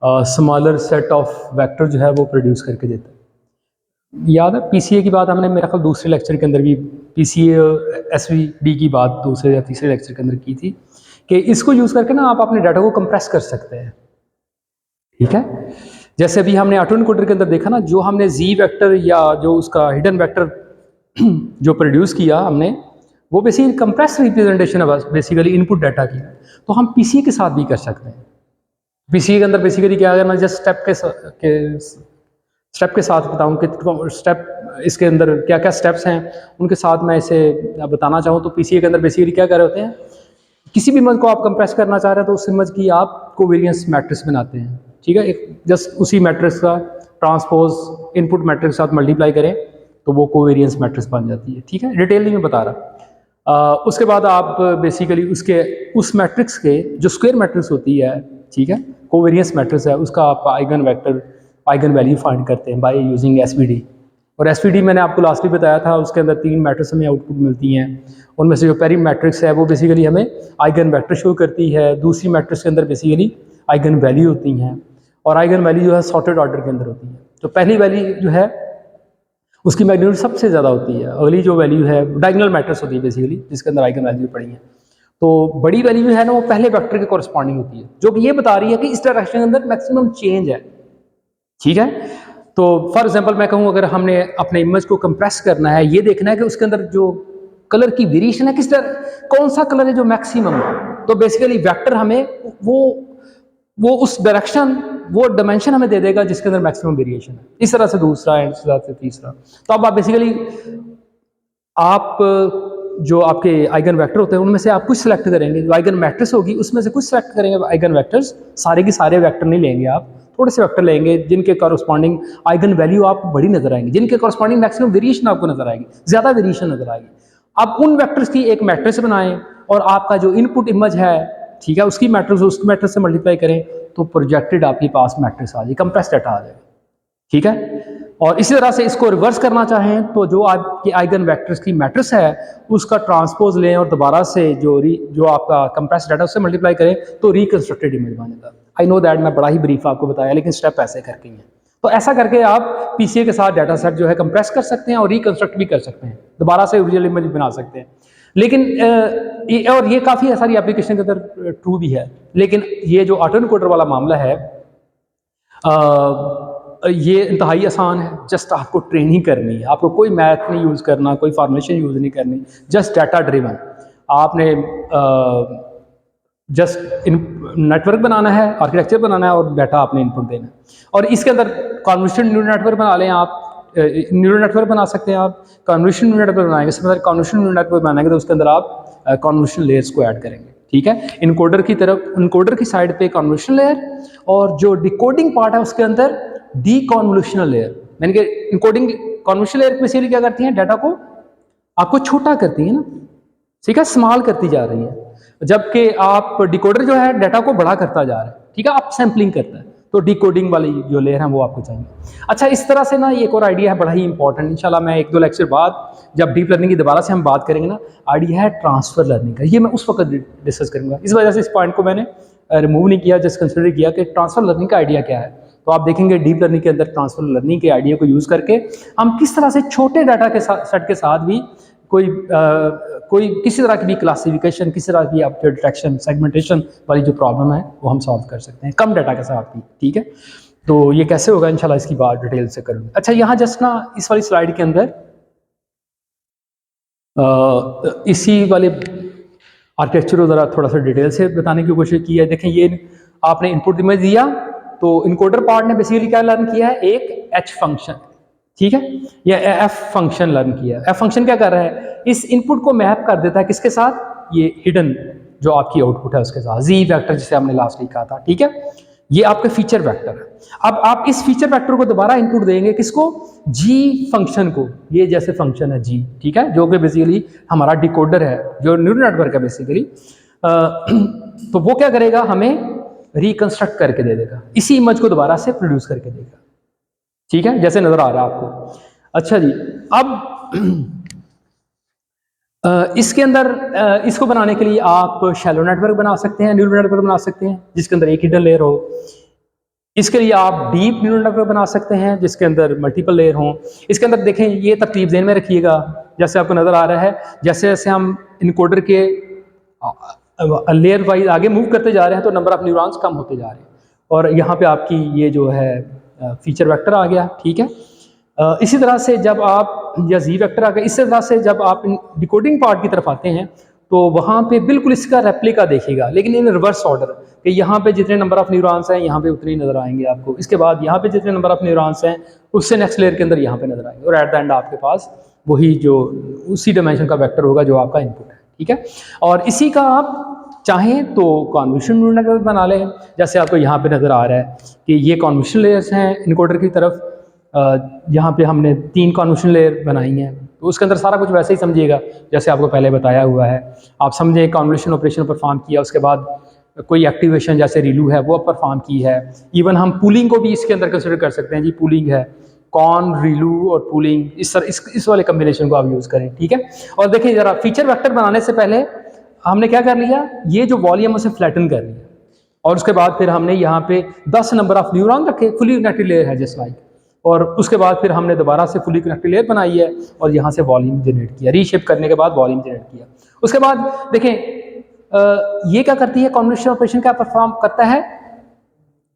स्मॉलर सेट ऑफ वेक्टर जो है वो प्रोड्यूस करके देता है। याद है पीसीए की बात हमने मेरा ख्याल दूसरे लेक्चर के अंदर भी पीसीए एसवीडी की बात दूसरे या तीसरे लेक्चर के अंदर की थी, कि इसको यूज़ करके ना आप अपने डाटा को कंप्रेस कर सकते हैं। ठीक है, जैसे अभी हमने ऑटो डिकोडर के अंदर देखा ना, जो हमने जी वेक्टर या जो उसका हिडन वेक्टर जो प्रोड्यूस किया हमने, वो बेसिकली कंप्रेस रिप्रेजेंटेशन है बस, बेसिकली इनपुट डाटा की। तो हम पीसीए के साथ भी कर सकते हैं। पीसीए के अंदर बेसिकली क्या अगर मैं जस्ट स्टेप के साथ बताऊं कि स्टेप इसके अंदर क्या क्या स्टेप्स हैं, उनके साथ मैं इसे बताना चाहूँ, तो पीसीए के अंदर बेसिकली क्या कर रहे होते हैं, किसी भी इमेज को आप कंप्रेस करना चाह रहे हैं तो उस इमेज की आप कोवेरियंस मैट्रिक्स बनाते हैं। ठीक है, एक जस्ट उसी मैट्रिक्स का ट्रांसपोज इनपुट मैट्रिक्स के साथ मल्टीप्लाई करें तो वो कोवेरियंस मैट्रिक्स बन जाती है। ठीक है, डिटेल नहीं मैं बता रहा। उसके बाद आप बेसिकली उस मैट्रिक्स के जो स्क्वायर मैट्रिक्स होती है, ठीक है, कोवेरियंस मैट्रिक्स है, उसका आप eigen vector eigen value find करते हैं बाय यूजिंग एसवीडी। और एसवीडी मैंने आपको लास्ट भी बताया था, उसके अंदर 3 मैट्रिक्स हमें आउटपुट मिलती हैं। उनमें से जो पहली मैट्रिक्स है वो बेसिकली हमें आइगन वेक्टर शो करती है, दूसरी मैट्रिक्स के अंदर बेसिकली आइगन वैल्यू होती हैं, और आइगन वैल्यू जो है सॉर्टेड ऑर्डर के अंदर होती है। तो पहली वैल्यू जो है उसकी मैग्नीट्यूड सबसे ज़्यादा होती है, अगली जो वैल्यू है डायगोनल मैट्रिक्स होती है बेसिकली, जिसके अंदर आइगन वैल्यू पड़ी है। तो बड़ी वैल्यू जो है ना वो पहले वेक्टर के कॉरस्पॉन्डिंग होती है, जो कि ये बता रही है कि इस डायरेक्शन के अंदर मैक्सिमम चेंज है, ठीक है। तो फॉर एग्जांपल मैं कहूँ, अगर हमने अपने इमेज को कंप्रेस करना है, ये देखना है कि उसके अंदर जो कलर की वेरिएशन है कौन सा कलर है जो मैक्सिमम है, तो बेसिकली वेक्टर हमें वो उस डायरेक्शन वो डायमेंशन हमें दे देगा जिसके अंदर मैक्सिमम वेरिएशन है। इस तरह से दूसरा है, इस तरह से तीसरा। तो अब आप बेसिकली आप जो आपके आइगन वेक्टर होते हैं उनमें से आप कुछ सेलेक्ट करेंगे, जो आइगन मैट्रिक्स होगी उसमें से कुछ सेलेक्ट करेंगे आइगन वेक्टर्स, सारे के सारे वेक्टर नहीं लेंगे आप, थोड़े से वेक्टर लेंगे जिनके कॉरस्पॉन्डिंग आइगन वैल्यू आपको बड़ी नजर आएंगी, जिनके कॉरस्पॉन्डिंग मैक्सिमम वेरिएशन आपको नजर आएगी, ज्यादा वेरिएशन नजर आएगी। आप उन वेक्टर्स की एक मैट्रिक्स बनाएं और आपका जो इनपुट इमेज है, ठीक है, उसकी मैट्रिक्स से मल्टीप्लाई करें तो प्रोजेक्टेड आपके पास मैट्रिक्स आ जाए, कंप्रेस डाटा आ जाए, ठीक है। और इसी तरह से इसको रिवर्स करना चाहें तो जो आपकी आइगन वेक्टर्स की मैट्रिक्स है उसका ट्रांसपोज लें और दोबारा से जो आपका कंप्रेस डाटा उससे मल्टीप्लाई करें तो रिकंस्ट्रक्टेड इमेज बनेगा। आई नो दैट मैं बड़ा ही ब्रीफ आपको बताया, लेकिन स्टेप ऐसे करके ही है। तो ऐसा करके आप पीसीए के साथ डाटा सेट जो है कंप्रेस कर सकते हैं और रिकंस्ट्रक्ट भी कर सकते हैं, दोबारा से ओरिजिनल इमेज बना सकते हैं। लेकिन और ये काफ़ी सारी एप्लीकेशन के अंदर ट्रू भी है, लेकिन ये जो ऑटो एनकोडर वाला मामला है ये इंतहाई आसान है। जस्ट आपको ट्रेनिंग करनी है, आपको कोई मैथ नहीं यूज़ करना, कोई फॉर्मुलेशन यूज़ नहीं करनी, जस्ट डाटा ड्रिवन। आपने जस्ट नेटवर्क बनाना है, आर्किटेक्चर बनाना है और डाटा आपने इनपुट देना है। और इसके अंदर कॉन्वोल्यूशन न्यूरल नेटवर्क बना लें आप, न्यूरल नेटवर्क बना सकते हैं आप, कॉन्वोल्यूशन न्यूरल नेटवर्क बनाएंगे। सबसे पहले कॉन्वोल्यूशन न्यूरल नेटवर्क बनाएंगे तो उसके अंदर आप कॉन्वोल्यूशन लेयर्स को ऐड करेंगे, ठीक है। इनकोडर की तरफ, इनकोडर की साइड पे कॉन्वोल्यूशन लेयर, और जो डिकोडिंग पार्ट है उसके अंदर डीकॉन्वोल्यूशनल लेयर। यानी कि इनकोडिंग कॉन्वोल्यूशन लेयर बेसिकली क्या करती है, डाटा को आपको छोटा करती है ना, ठीक है, स्मॉल करती जा रही है, जबकि आप डिकोडर जो है डाटा को बड़ा करता जा रहा है, ठीक है, आप सैम्पलिंग करता है। तो डिकोडिंग वाली जो लेयर है वो आपको चाहिए। अच्छा, इस तरह से ना एक और आइडिया है बड़ा ही इंपॉर्टेंट, इंशाल्लाह मैं 1-2 लेक्चर बाद जब डीप लर्निंग की दोबारा से हम बात करेंगे ना, आइडिया है ट्रांसफर लर्निंग का। ये मैं उस वक्त डिस्कस करूंगा, इस वजह से इस पॉइंट को मैंने रिमूव नहीं किया, जस्ट कंसिडर किया कि ट्रांसफर लर्निंग का आइडिया क्या है। तो आप देखेंगे डीप लर्निंग के अंदर ट्रांसफर लर्निंग के आइडिया को यूज़ करके हम किस तरह से छोटे डाटा के सेट के साथ भी कोई किसी तरह की भी क्लासिफिकेशन, किसी तरह की आपके डिटेक्शन, सेगमेंटेशन वाली जो प्रॉब्लम है वो हम सॉल्व कर सकते हैं कम डाटा के साथ भी, ठीक है। तो ये कैसे होगा इंशाल्लाह इसकी बात डिटेल से करूँगा। अच्छा, यहाँ जस्ट ना इस वाली स्लाइड के अंदर इसी वाले आर्किटेक्चर को ज़रा थोड़ा सा डिटेल से बताने की कोशिश की है। देखें, ये आपने इनपुट इमेज दिया तो इनकोडर पार्ट ने बेसिकली क्या लर्न किया है, एक एच फंक्शन, ठीक है, या एफ फंक्शन लर्न किया। एफ फंक्शन क्या कर रहा है, इस इनपुट को मैप कर देता है किसके साथ, ये हिडन जो आपकी आउटपुट है उसके साथ, जी वेक्टर जिसे हमने लास्ट वीक कहा था, ठीक है। ये आपका फीचर वेक्टर है। अब आप इस फीचर वेक्टर को दोबारा इनपुट देंगे किसको, जी फंक्शन को। ये जैसे फंक्शन है जी, ठीक है, जो कि बेसिकली हमारा डिकोडर है, जो न्यूरल नेटवर्क है बेसिकली। तो वो क्या करेगा, हमें रिकंस्ट्रक्ट करके दे देगा, इसी इमेज को दोबारा से प्रोड्यूस करके देगा, ठीक है, जैसे नजर आ रहा है आपको। अच्छा जी, अब इसके अंदर इसको बनाने के लिए आप शैलो नेटवर्क बना सकते हैं, न्यूरल नेटवर्क बना सकते हैं जिसके अंदर एक हिडन लेयर हो। इसके लिए आप डीप न्यूरल नेटवर्क बना सकते हैं जिसके अंदर मल्टीपल लेयर हों। इसके अंदर देखें, ये तरतीब ज़हन में रखिएगा, जैसे आपको नज़र आ रहा है, जैसे जैसे हम इनकोडर के लेयर वाइज आगे मूव करते जा रहे हैं तो नंबर ऑफ न्यूरॉन्स कम होते जा रहे हैं, और यहाँ पे आपकी ये जो है फीचर वेक्टर आ गया, ठीक है। इसी तरह से जब आप, या जी वेक्टर आ गया, इसी तरह से जब आप डिकोडिंग पार्ट की तरफ आते हैं तो वहाँ पे बिल्कुल इसका रेप्लिका देखिएगा, लेकिन इन रिवर्स ऑर्डर, कि यहाँ पे जितने नंबर ऑफ न्यूरॉन्स हैं यहाँ पे उतने ही नजर आएंगे आपको, इसके बाद यहाँ पे जितने नंबर ऑफ न्यूरॉन्स हैं उससे नेक्स्ट लेयर के अंदर यहाँ पे नजर आएंगे, और एट द एंड आपके पास वही जो उसी डायमेंशन का वेक्टर होगा जो आपका इनपुट है, ठीक है। और इसी का आप चाहें तो कॉन्वोल्यूशन न्यूरल नेटवर्क बना लें, जैसे आपको यहाँ पे नजर आ रहा है कि ये कॉन्वोल्यूशन लेयर्स हैं इनकोडर की तरफ। यहाँ पे हमने 3 कॉन्वोल्यूशन लेयर बनाई हैं, तो उसके अंदर सारा कुछ वैसे ही समझिएगा जैसे आपको पहले बताया हुआ है। आप समझें कन्वोल्यूशन ऑपरेशन परफॉर्म किया, उसके बाद कोई एक्टिवेशन जैसे रिलू है वो परफॉर्म की है। इवन हम पूलिंग को भी इसके अंदर कंसिडर कर सकते हैं जी, पूलिंग है, कॉन रिलू और पूलिंग, इस वाले कम्बिनेशन को आप यूज़ करें, ठीक है। और देखिए ज़रा फीचर वेक्टर बनाने से पहले हमने क्या कर लिया, ये जो वॉल्यूम उसे फ्लैटन कर लिया और उसके बाद फिर हमने यहाँ पे 10 नंबर ऑफ न्यूरॉन रखे, फुली कनेक्टेड लेयर है जस्ट लाइक, और उसके बाद फिर हमने दोबारा से फुली कनेक्टेड लेयर बनाई है और यहाँ से वॉल्यूम जनरेट किया, रीशेप करने के बाद वॉल्यूम जनरेट किया। उसके बाद देखें ये क्या करती है, कन्वोल्यूशन ऑपरेशन क्या परफॉर्म करता है,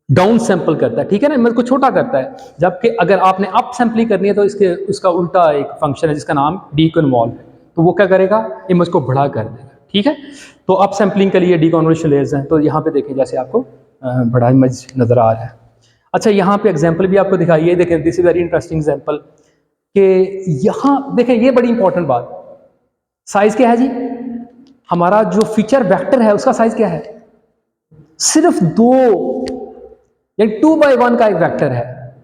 डाउन सैंपल करता है, ठीक है ना, इमेज को छोटा करता है। जबकि अगर आपने अप सैंपलिंग करनी है तो उसका उल्टा एक फंक्शन है जिसका नाम डीकन्वॉल्व है, तो वो क्या करेगा, इमेज को बड़ा कर देगा, ठीक है। तो अप सैंपलिंग के लिए डीकन्वोल्यूशन लेयर्स हैं, तो यहाँ पे देखें जैसे आपको बड़ा इमेज नजर आ रहा है। अच्छा, यहाँ पे एग्जाम्पल भी आपको दिखाई है, देखें this is very interesting example कि यहाँ देखें ये बड़ी इंपॉर्टेंट बात, साइज क्या है जी, हमारा जो फीचर वेक्टर है उसका साइज क्या है, सिर्फ 2 यानी 2x1 का एक वेक्टर है।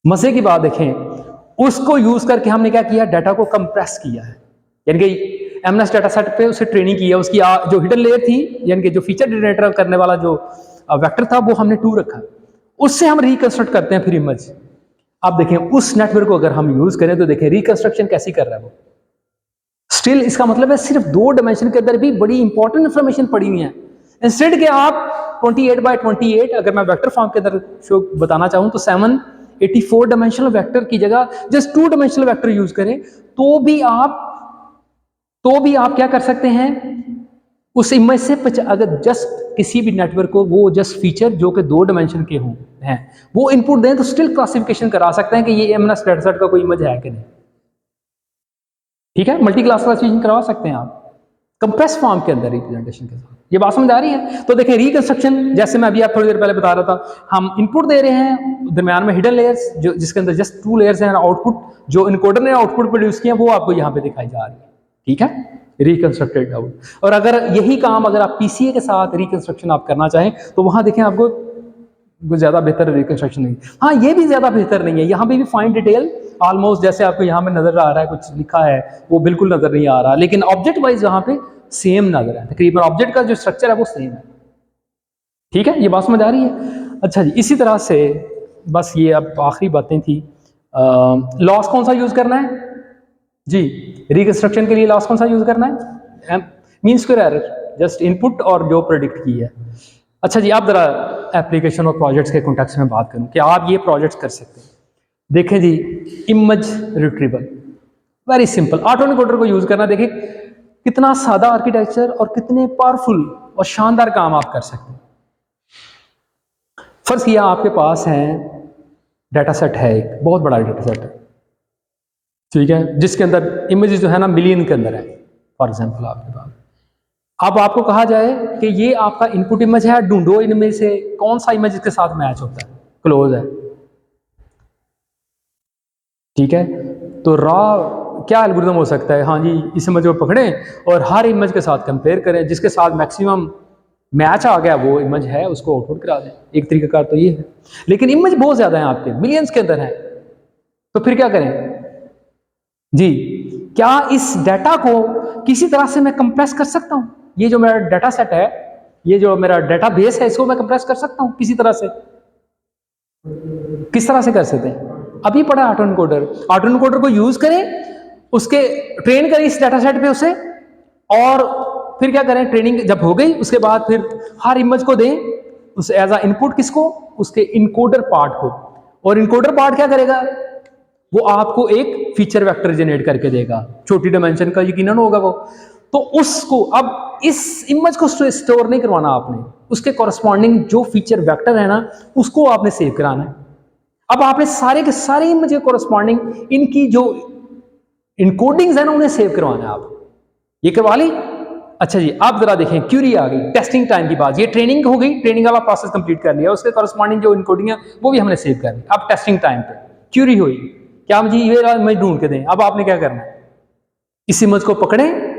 मजे की बात देखें, उसको यूज करके हमने क्या किया, डाटा को कंप्रेस किया है, यानी कि एमएनएस डाटा सेट पे उसे ट्रेनिंग किया, उसकी जो हिडन लेयर थी यानी कि जो फीचर जनरेटर करने वाला जो वेक्टर था वो हमने 2 रखा, उससे हम रिकंस्ट्रक्ट करते हैं फिर इमेज। आप देखें उस नेटवर्क को अगर हम यूज करें तो देखें रिकंस्ट्रक्शन कैसी कर रहा है वो, स्टिल इसका मतलब है सिर्फ 2 डायमेंशन के अंदर भी बड़ी इंपॉर्टेंट इंफॉर्मेशन पड़ी हुई है। इंस्टेड के आप 28x28 अगर मैं वेक्टर फॉर्म के अंदर शो बताना चाहूं तो 784 डायमेंशनल वेक्टर की जगह जस्ट 2 डायमेंशनल वेक्टर यूज करें तो भी आप क्या कर सकते हैं, उस इमेज से अगर जस्ट किसी भी नेटवर्क को वो जस्ट फीचर जो कि 2 डायमेंशन के हों हैं वो इनपुट दें तो स्टिल क्लासिफिकेशन करा सकते हैं कि ये एमएनएस डाटा सेट का कोई इमेज है कि नहीं, ठीक है। मल्टी क्लास क्लासिफिकेशन करवा सकते हैं आप कंप्रेस फॉर्म के अंदर रिप्रेजेंटेशन के साथ। ये बात समझ आ रही है। तो देखिए रिकंस्ट्रक्शन जैसे मैं अभी आप थोड़ी देर पहले बता रहा था, हम इनपुट दे रहे हैं, दरम्यान में हिडन लेयर्स जो जिसके अंदर जस्ट 2 लेयर्स हैं, आउटपुट जो इनकोडर ने आउटपुट प्रोड्यूस किया वो आपको यहाँ पे दिखाई जा रही है, ठीक है, रिकंस्ट्रक्टेड आउट। और अगर यही काम अगर आप पीसीए के साथ रिकंस्ट्रक्शन आप करना चाहें तो वहां देखें आपको कुछ ज़्यादा बेहतर रिकंस्ट्रक्शन नहीं, हाँ ये भी ज़्यादा बेहतर नहीं है, यहाँ पे भी फाइन डिटेल ऑलमोस्ट जैसे आपको यहाँ में नजर आ रहा है कुछ लिखा है वो बिल्कुल नजर नहीं आ रहा, लेकिन ऑब्जेक्ट वाइज यहाँ पे सेम नजर है, तकरीबन ऑब्जेक्ट का जो स्ट्रक्चर है वो सेम है, ठीक है। ये बात समझ आ रही है। अच्छा जी, इसी तरह से बस ये अब आखिरी बातें थी। लॉस कौन सा यूज करना है जी, रिकंस्ट्रक्शन के लिए लॉस कौन सा यूज करना है, mean square error, just input और जो प्रेडिक्ट की है। अच्छा जी, आप जरा एप्लीकेशन और प्रोजेक्ट्स के कॉन्टेक्स्ट में बात करूं कि आप ये प्रोजेक्ट्स कर सकते हैं। देखें जी, image retrieval very simple, auto encoder को यूज करना, देखिए कितना सादा आर्किटेक्चर और कितने पावरफुल और शानदार काम आप कर सकते हैं। फर्स्ट किया आपके पास है डाटा सेट है, एक बहुत बड़ा डाटा सेट है, ठीक है, जिसके अंदर इमेजेस जो है ना मिलियन के अंदर है। फॉर एग्जांपल आपके पास अब आपको कहा जाए कि ये आपका इनपुट इमेज है, ढूंढो इनमें से कौन सा इमेज इसके साथ मैच होता है, क्लोज है, ठीक है। तो क्या एल्गोरिथम हो सकता है, हाँ जी, इस इमेज को पकड़ें और हर इमेज के साथ कंपेयर करें, जिसके साथ मैक्सिमम मैच आ गया वो इमेज है उसको आउटपुट करा दें। एक तरीका तो ये है, लेकिन इमेज बहुत ज़्यादा है आपके, मिलियंस के अंदर है, तो फिर क्या करें जी, क्या इस डाटा को किसी तरह से मैं कंप्रेस कर सकता हूँ, ये जो मेरा डाटा सेट है, ये जो मेरा डाटा बेस है, इसको मैं कंप्रेस कर सकता हूँ किसी तरह से, किस तरह से कर सकते हैं, अभी पढ़ा ऑटो एनकोडर को यूज करें, उसके ट्रेन करें इस डाटा सेट पे उसे, और फिर क्या करें, ट्रेनिंग जब हो गई उसके बाद फिर हर इमेज को दें उस एज अ इनपुट, किसको, उसके इनकोडर पार्ट को, और इनकोडर पार्ट क्या करेगा, वो आपको एक फीचर वेक्टर जनरेट करके देगा, छोटी डायमेंशन का यकीनन होगा वो। तो उसको अब इस इमेज को स्टोर नहीं करवाना आपने, उसके कॉरस्पॉन्डिंग जो फीचर वेक्टर है ना उसको आपने सेव कराना है। अब आपने सारे के सारे इमेज के कॉरस्पॉन्डिंग इनकी जो इनकोडिंग्स है ना उन्हें सेव करवाना है। आप ये करवा ली। अच्छा जी, आप जरा देखें, क्यूरी आ गई, टेस्टिंग टाइम की बात, ये ट्रेनिंग हो गई, ट्रेनिंग वाला प्रोसेस कंप्लीट कर लिया, उसके कॉरस्पॉन्डिंग जो इनकोडिंग है वो भी हमने सेव कर ली। अब टेस्टिंग टाइम पे क्यूरी हुई, क्या मुझे ये इमेज ढूंढ के दें, अब आपने क्या करना है, इस इमेज को पकड़ें,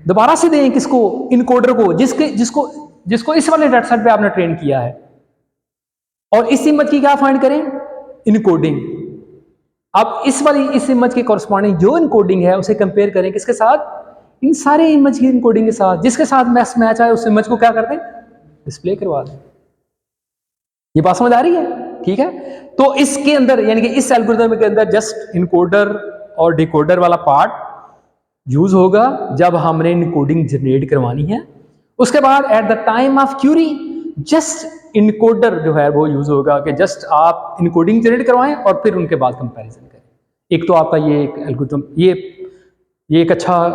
दोबारा से दें किसको, इनकोडर को, जिसको इस वाले डाटा सेट पे आपने ट्रेन किया है, और इस इमेज की क्या फाइंड करें, इनकोडिंग, अब इस इमेज के कॉरस्पॉन्डिंग जो इनकोडिंग है उसे कंपेयर करें किसके साथ, इन सारे इमेज की इनकोडिंग के साथ, जिसके साथ मैच आए उस इमेज को क्या करते हैं, डिस्प्ले करवा दें। ये बात समझ आ रही है? ठीक है, तो इसके अंदर यानी कि इस एल्गोरिथम के अंदर जस्ट इनकोडर और डिकोडर वाला पार्ट यूज होगा जब हमने इनकोडिंग जनरेट करवानी है। उसके बाद at the time of query just encoder जो है वो यूज होगा कि जस्ट आप इनकोडिंग जनरेट करवाएं और फिर उनके बाद कंपैरिजन करें। एक तो आपका ये एक एल्गोरिथम, ये एक अच्छा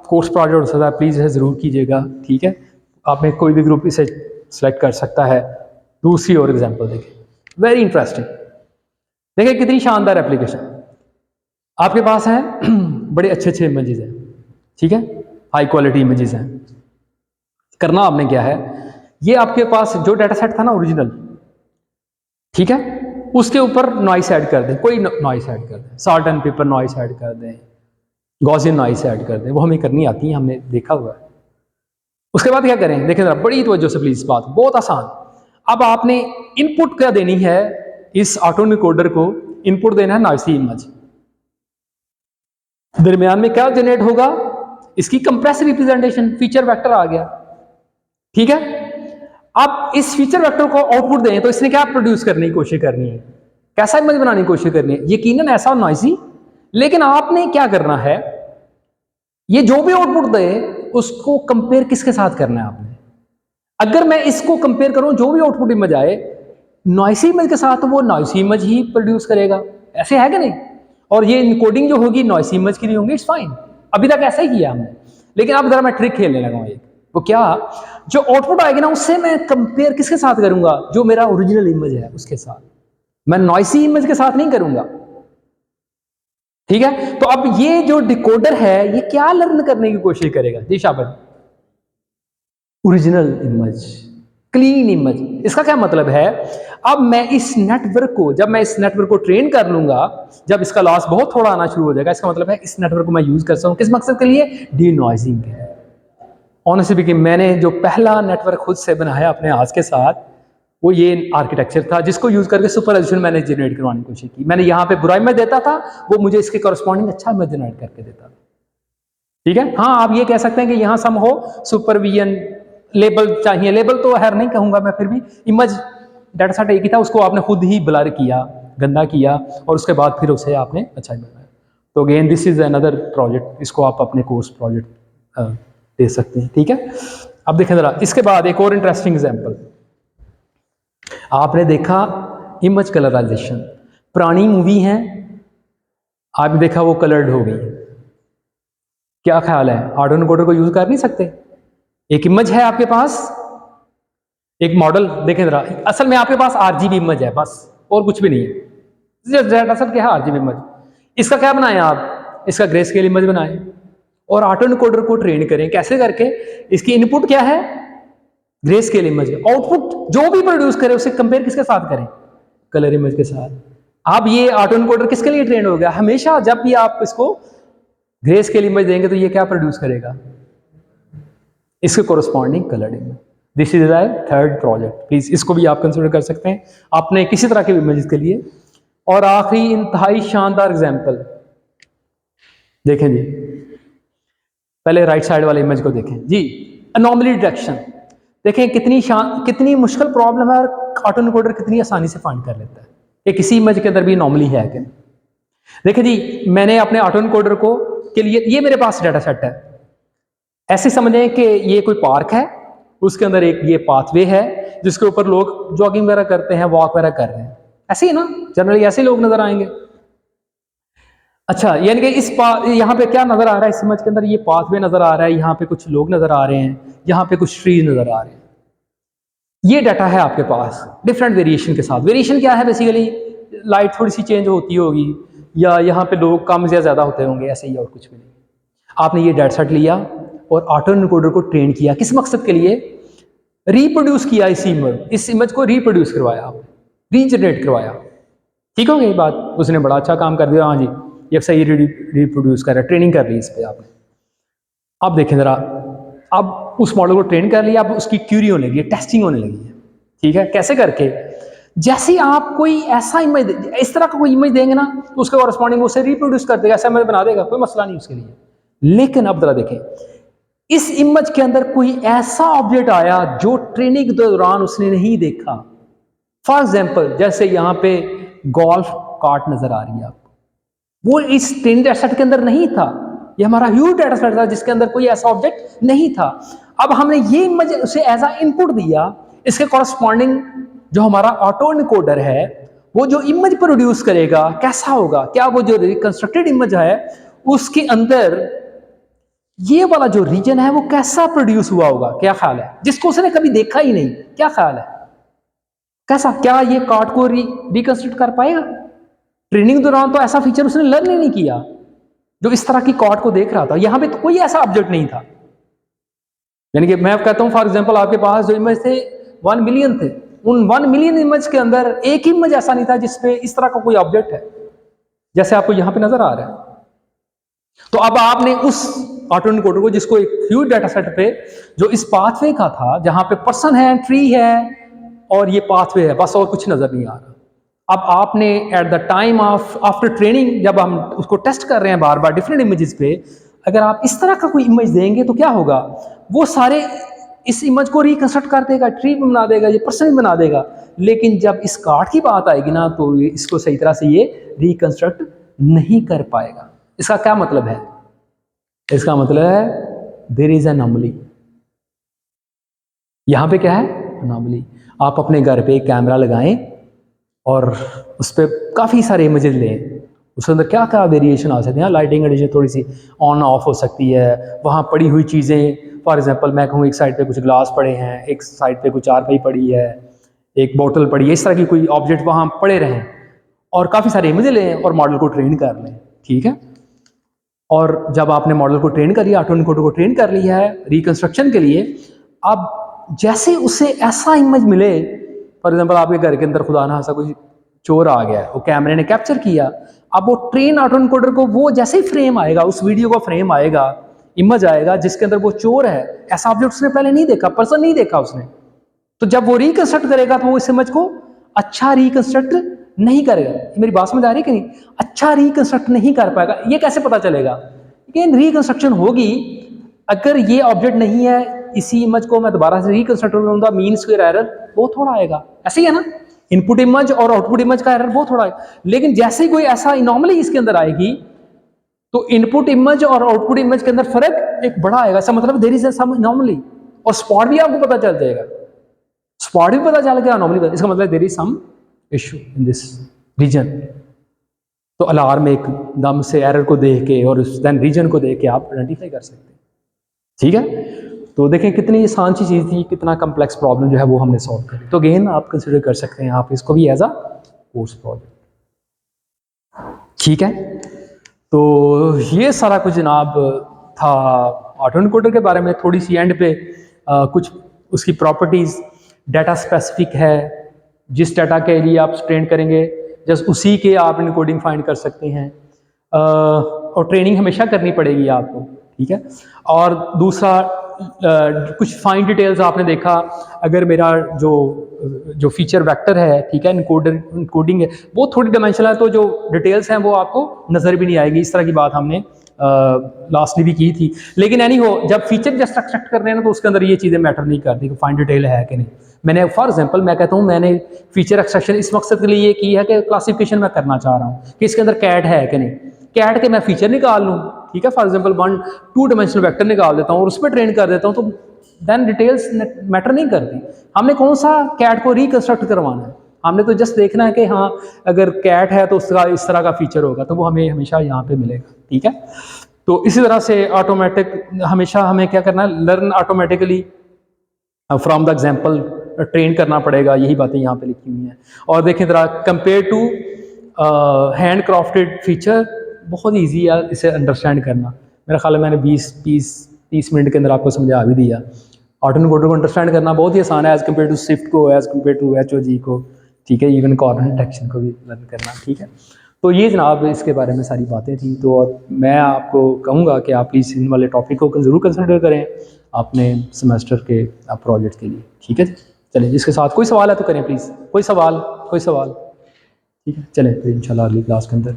कोर्स प्रोजेक्ट हो सकता है, प्लीज़ ज़रूर कीजिएगा। ठीक है, आप में कोई भी ग्रुप इसे सेलेक्ट कर सकता है। दूसरी और एग्जांपल देखें, वेरी इंटरेस्टिंग। देखिए कितनी शानदार एप्लीकेशन आपके पास है। बड़े अच्छे इमेजेस हैं, ठीक है, हाई क्वालिटी इमेजेस हैं। करना आपने क्या है, ये आपके पास जो डाटा सेट था ना ओरिजिनल, ठीक है, उसके ऊपर नॉइस ऐड कर दें, कोई नॉइस ऐड कर दें, salt and paper noise add कर दें, गॉसियन नॉइस ऐड कर दें, वो हमें करनी आती है, हमने देखा हुआ है। उसके बाद क्या करें, देखें जरा बड़ी तवज्जो से प्लीज, बात बहुत आसान। अब आपने इनपुट क्या देनी है, इस ऑटो डिकोडर को इनपुट देना है नॉइसी इमेज। दरमियान में क्या जनरेट होगा, इसकी कंप्रेस रिप्रेजेंटेशन, फीचर वेक्टर आ गया। ठीक है, अब इस फीचर वेक्टर को आउटपुट दें तो इसने क्या प्रोड्यूस करने की कोशिश करनी है, कैसा इमेज बनाने की कोशिश करनी है, यकीनन ऐसा नॉइसी। लेकिन आपने क्या करना है, ये जो भी आउटपुट दे उसको कंपेयर किसके साथ करना है आपने। अगर मैं इसको कंपेयर करूं, जो भी आउटपुट इमेज आए नॉइसी इमेज के साथ, तो वो नॉइसी इमेज ही प्रोड्यूस करेगा, ऐसे है कि नहीं। और ये इनकोडिंग जो होगी नॉइसी इमेज की नहीं होगी, इट्स फाइन। अभी तक ऐसा ही किया हमने, लेकिन अब जरा मैं ट्रिक खेलने लगा हूं एक, वो क्या, जो आउटपुट आएगा ना उससे मैं कंपेयर किसके साथ करूंगा, जो मेरा ओरिजिनल इमेज है उसके साथ, मैं नॉइसी इमेज के साथ नहीं करूंगा। ठीक है, तो अब ये जो डिकोडर है ये क्या लर्न करने की कोशिश करेगा जी शाबाश, ओरिजिनल इमेज, क्लीन इमेज। इसका क्या मतलब है, अब मैं इस नेटवर्क को, जब मैं इस नेटवर्क को ट्रेन कर लूंगा, जब इसका लॉस बहुत थोड़ा आना शुरू हो जाएगा, इसका मतलब है इस नेटवर्क को मैं यूज कर सकता हूं किस मकसद के लिए, डी नॉइजिंग के लिए। ऑनेस्टली स्पीकिंग, मैंने जो पहला नेटवर्क खुद से बनाया अपने हाथ के साथ, वो ये आर्किटेक्चर था जिसको यूज करके सुपर रेजोल्यूशन मैंने जनरेट करवाने की कोशिश की। मैंने यहाँ पे बुरा इमेज देता था, वो मुझे इसके कॉरस्पॉन्डिंग अच्छा इमेज जनरेट करके देता था। ठीक है, हाँ आप ये कह सकते हैं कि यहाँ सम हो सुपरविजन, लेबल चाहिए, लेबल तो है नहीं कहूंगा मैं, फिर भी इमेज डाटा सेट एक ही था, उसको आपने खुद ही ब्लर किया, गंदा किया, और उसके बाद फिर उसे आपने अच्छा बनाया। तो again this is another project, इसको आप अपने कोर्स प्रोजेक्ट दे सकते हैं। ठीक है, अब देखें जरा इसके बाद एक और इंटरेस्टिंग एग्जांपल। आपने देखा इमेज कलराइजेशन, पुरानी मूवी है, आपने देखा वो कलर्ड हो गई, क्या ख्याल है, ऑटो एनकोडर को यूज कर नहीं सकते। एक इमेज है आपके पास, एक मॉडल, देखें जरा, असल में आपके पास आरजीबी इमेज है बस, और कुछ भी नहीं है, असल क्या है आरजीबी इमेज। इसका क्या बनाएं आप, इसका ग्रे स्केल इमेज बनाएं और ऑटो एनकोडर को ट्रेन करें, कैसे करके, इसकी इनपुट क्या है, ग्रे स्केल इमेज, आउटपुट जो भी प्रोड्यूस करे उसे कंपेयर किसके साथ करें, कलर इमेज के साथ। अब ये ऑटो एनकोडर किसके लिए ट्रेन हो गया, हमेशा जब भी आप इसको ग्रे स्केल इमेज देंगे तो ये क्या प्रोड्यूस करेगा, इसके corresponding coloured image. This is the third project, please इसको भी आप कंसिडर कर सकते हैं आपने किसी तरह के इमेजेस के लिए। और आखिरी इंतहाई शानदार एग्जांपल देखें जी, पहले राइट साइड वाले इमेज को देखें जी, एनोमली डिटेक्शन। देखें कितनी मुश्किल प्रॉब्लम है और ऑटो एनकोडर कितनी आसानी से फाइंड कर लेता है कि किसी इमेज के अंदर भी एनोमली है क्या। देखिए जी, मैंने अपने ऑटो एनकोडर को के लिए, ये मेरे पास डाटा सेट है, ऐसे समझें कि ये कोई पार्क है, उसके अंदर एक ये पाथवे है जिसके ऊपर लोग जॉगिंग वगैरह करते हैं, वॉक वगैरह कर रहे हैं, ऐसे ही ना, जनरली ऐसे लोग नजर आएंगे। अच्छा, यानी कि यहाँ पे क्या नजर आ रहा है, इस इमेज के अंदर ये पाथवे नजर आ रहा है, यहाँ पे कुछ लोग नजर आ रहे हैं, यहाँ पे कुछ ट्रीज नजर आ रहे हैं। ये डाटा है आपके पास डिफरेंट वेरिएशन के साथ। वेरिएशन क्या है, बेसिकली लाइट थोड़ी सी चेंज होती होगी, या यहाँ पे लोग कम या ज्यादा होते होंगे, ऐसे ही, और कुछ भी नहीं। आपने ये डाटा सेट लिया और ऑटो एनकोडर को ट्रेन किया, किस मकसद के लिए, रिप्रोड्यूस किया इस इमेज को रिप्रोड्यूस करवाया, रीजनरेट करवाया। ठीक हो गई बात, उसने बड़ा अच्छा काम कर दिया, हाँ जी ये सही रिप्रोड्यूस कर रहा है, ट्रेनिंग कर ली इस पर आपने। अब देखें जरा, अब उस मॉडल को ट्रेन कर लिया, अब उसकी क्यूरी होने लगी है, टेस्टिंग होने लगी है। ठीक है, कैसे करके, जैसे आप कोई ऐसा इमेज, इस तरह का कोई इमेज देंगे ना, तो उसके कॉरस्पॉन्डिंग उसे रिप्रोड्यूस कर देगा, ऐसा इमेज बना देगा, कोई मसला नहीं उसके लिए। लेकिन अब जरा देखें, इस इमेज के अंदर कोई ऐसा ऑब्जेक्ट आया जो ट्रेनिंग के दौरान उसने नहीं देखा। फॉर एग्जाम्पल, जैसे यहाँ पे गोल्फ कार्ट नजर आ रही है आपको, वो इस ट्रेनिंग डेटा सेट के अंदर नहीं था। ये हमारा ह्यूज डेटा सेट था जिसके अंदर कोई ऐसा ऑब्जेक्ट नहीं था। अब हमने ये इमेज उसे एज अ इनपुट दिया, इसके कॉरस्पॉन्डिंग जो हमारा ऑटो इनकोडर है वो जो इमेज प्रोड्यूस करेगा कैसा होगा, क्या वो जो रिकंस्ट्रक्टेड इमेज है उसके अंदर ये वाला जो रीजन है वो कैसा प्रोड्यूस हुआ होगा, क्या ख्याल है, जिसको उसने कभी देखा ही नहीं, क्या ख्याल है, कैसा, क्या ये कार्ड को रिकंस्ट्रक्ट कर पाएगा? ट्रेनिंग दौरान तो ऐसा फीचर उसने लर्न ही नहीं किया जो इस तरह की कार्ड को देख रहा था। यहां पे तो कोई ऐसा ऑब्जेक्ट नहीं था। यानी कि मैं कहता हूं फॉर एग्जांपल, आपके पास जो इमेज थे 1 मिलियन थे, उन 1 मिलियन इमेज के अंदर एक ही इमेज ऐसा नहीं था जिसपे इस तरह का कोई ऑब्जेक्ट है जैसे आपको यहां पे नजर आ रहा है। तो अब आपने उस ऑटो इनकोडर को, जिसको एक ह्यूज डाटा सेट पे जो इस पाथवे का था, जहां पे पर्सन है, ट्री है और ये पाथवे है, बस और कुछ नजर नहीं आ रहा। अब आपने eight the time of after training, जब हम उसको टेस्ट कर रहे हैं बार बार डिफरेंट इमेजेस पे, अगर आप इस तरह का कोई इमेज देंगे तो क्या होगा, वो सारे इस इमेज को रिकंस्ट्रक्ट कर देगा, ट्री बना देगा, ये पर्सन बना देगा। लेकिन जब इस कार्ड की बात आएगी ना, तो इसको सही तरह से ये रिकंस्ट्रक्ट नहीं कर पाएगा। इसका क्या मतलब है? इसका मतलब है देयर इज एनॉमली। यहां पे क्या है? एनॉमली। आप अपने घर पे एक कैमरा लगाएं और उस पर काफ़ी सारे इमेजेस लें, उसके अंदर क्या क्या वेरिएशन आ सकते हैं। लाइटिंग कंडीशन थोड़ी सी ऑन ऑफ हो सकती है, वहाँ पड़ी हुई चीज़ें, फॉर एग्जांपल मैं कहूँ एक साइड पे कुछ ग्लास पड़े हैं, एक साइड पे कुछ चारपाई पड़ी है, एक बोतल पड़ी है, इस तरह की कोई ऑब्जेक्ट वहाँ पड़े रहें और काफ़ी सारे इमेजेस लें और मॉडल को ट्रेन कर लें, ठीक है। और जब आपने मॉडल को ट्रेन कर लिया, ऑटो इनकोडर को ट्रेन कर लिया है रिकंस्ट्रक्शन के लिए, अब जैसे उसे ऐसा इमेज मिले, फॉर एग्जांपल आपके घर के अंदर खुदा ना खास्ता कोई चोर आ गया है, वो कैमरे ने कैप्चर किया, अब वो ट्रेन ऑटो इनकोडर को वो जैसे ही फ्रेम आएगा, उस वीडियो का फ्रेम आएगा, इमेज आएगा जिसके अंदर वो चोर है, ऐसा ऑब्जेक्ट उसने पहले नहीं देखा, पर्सन नहीं देखा उसने, तो जब वो रिकंस्ट्रक्ट करेगा तो वो इस इमेज को अच्छा रिकंस्ट्रक्ट नहीं करेगा। मेरी बात समझ आ रही है कि नहीं? अच्छा रिकंस्ट्रक्ट नहीं कर पाएगा। ये कैसे पता चलेगा? लेकिन रिकंस्ट्रक्शन होगी अगर ये ऑब्जेक्ट नहीं है, इसी इमेज को मैं दोबारा से रिकंस्ट्रक्ट करूंगा, मीन स्क्वायर एरर बहुत थोड़ा आएगा, ऐसे ही है ना, इनपुट इमेज और आउटपुट इमेज का एरर बहुत थोड़ा आएगा। लेकिन जैसे ही कोई ऐसा इनॉमली इसके अंदर आएगी तो इनपुट इमेज और आउटपुट इमेज के अंदर फर्क एक बड़ा आएगा, ऐसा मतलब देयर इज सम इनॉमली, और स्पॉट भी आपको पता चल जाएगा, स्पॉट भी पता चल गया, इनॉमली, इसका मतलब there is some issue in this region. तो अलार्म एकदम से एरर को देख के और देन रीजन को देख के आप आइडेंटिफाई कर सकते हैं, ठीक है। तो देखें कितनी आसान सी चीज़ थी, कितना कम्प्लेक्स प्रॉब्लम जो है वो हमने सॉल्व करी। तो अगेन आप कंसिडर कर सकते हैं आप इसको भी एज अ कोर्स प्रोजेक्ट, ठीक है। तो ये सारा कुछ जनाब था ऑटो इनकोडर के बारे में। थोड़ी सी एंड पे कुछ उसकी प्रॉपर्टीज़, डाटा स्पेसिफिक है, जिस डाटा के लिए आप ट्रेन करेंगे जस्ट उसी के आप इनकोडिंग फाइंड कर सकते हैं, और ट्रेनिंग हमेशा करनी पड़ेगी आपको, ठीक है। और दूसरा कुछ फाइन डिटेल्स आपने देखा, अगर मेरा जो फीचर वेक्टर है, ठीक है, इनकोडिंग है, वो थोड़ी डायमेंशनल है, तो जो डिटेल्स हैं वो आपको नज़र भी नहीं आएगी। इस तरह की बात हमने लास्टली भी की थी। लेकिन एनी हो, जब फीचर जस्ट एक्सट्रैक्ट कर रहे हैं ना, तो उसके अंदर ये चीज़ें मैटर नहीं करती कि फाइन डिटेल है कि नहीं। मैंने फॉर एग्जांपल मैं कहता हूँ मैंने फीचर एक्सट्रैक्शन इस मकसद के लिए ये की है कि क्लासिफिकेशन मैं करना चाह रहा हूँ कि इसके अंदर कैट है कि नहीं, कैट के मैं फीचर निकाल लूँ, ठीक है, फॉर एग्जांपल 2 डायमेंशनल वेक्टर निकाल देता हूँ और उस पर ट्रेन कर देता हूँ, तो देन डिटेल्स मैटर नहीं करती। हमने कौन सा कैट को रिकंस्ट्रक्ट करवाना है, हमने तो जस्ट देखना है कि हाँ अगर कैट है तो उसका इस तरह का फीचर होगा, तो वो हमें हमेशा यहाँ पे मिलेगा, ठीक है। तो इसी तरह से ऑटोमेटिक हमेशा हमें क्या करना है, learn automatically from the example train करना पड़ेगा। यही बातें यहाँ पे लिखी हुई हैं। और देखें जरा, compare to hand crafted feature, बहुत ईजी है इसे अंडरस्टैंड करना। मेरा ख्याल है मैंने 20-30 मिनट के अंदर आपको समझा भी दिया। ऑटो इनकोडर को अंडरस्टैंड करना बहुत ही आसान है एज़ कम्पेयर टू स्विफ्ट को, एज़ कम्पेयर टू HOG को, ठीक है, इवन कॉर्नर डिटेक्शन को भी लर्न करना, ठीक है। तो ये जनाब इसके बारे में सारी बातें थी। तो मैं आपको कहूँगा कि आप प्लीज़ इन वाले टॉपिक को ज़रूर कंसिडर करें अपने सेमेस्टर के प्रोजेक्ट के लिए, ठीक है। चलिए इसके साथ कोई सवाल है तो करें प्लीज़, कोई सवाल? ठीक है, चलें फिर इंशाल्लाह अगली क्लास के अंदर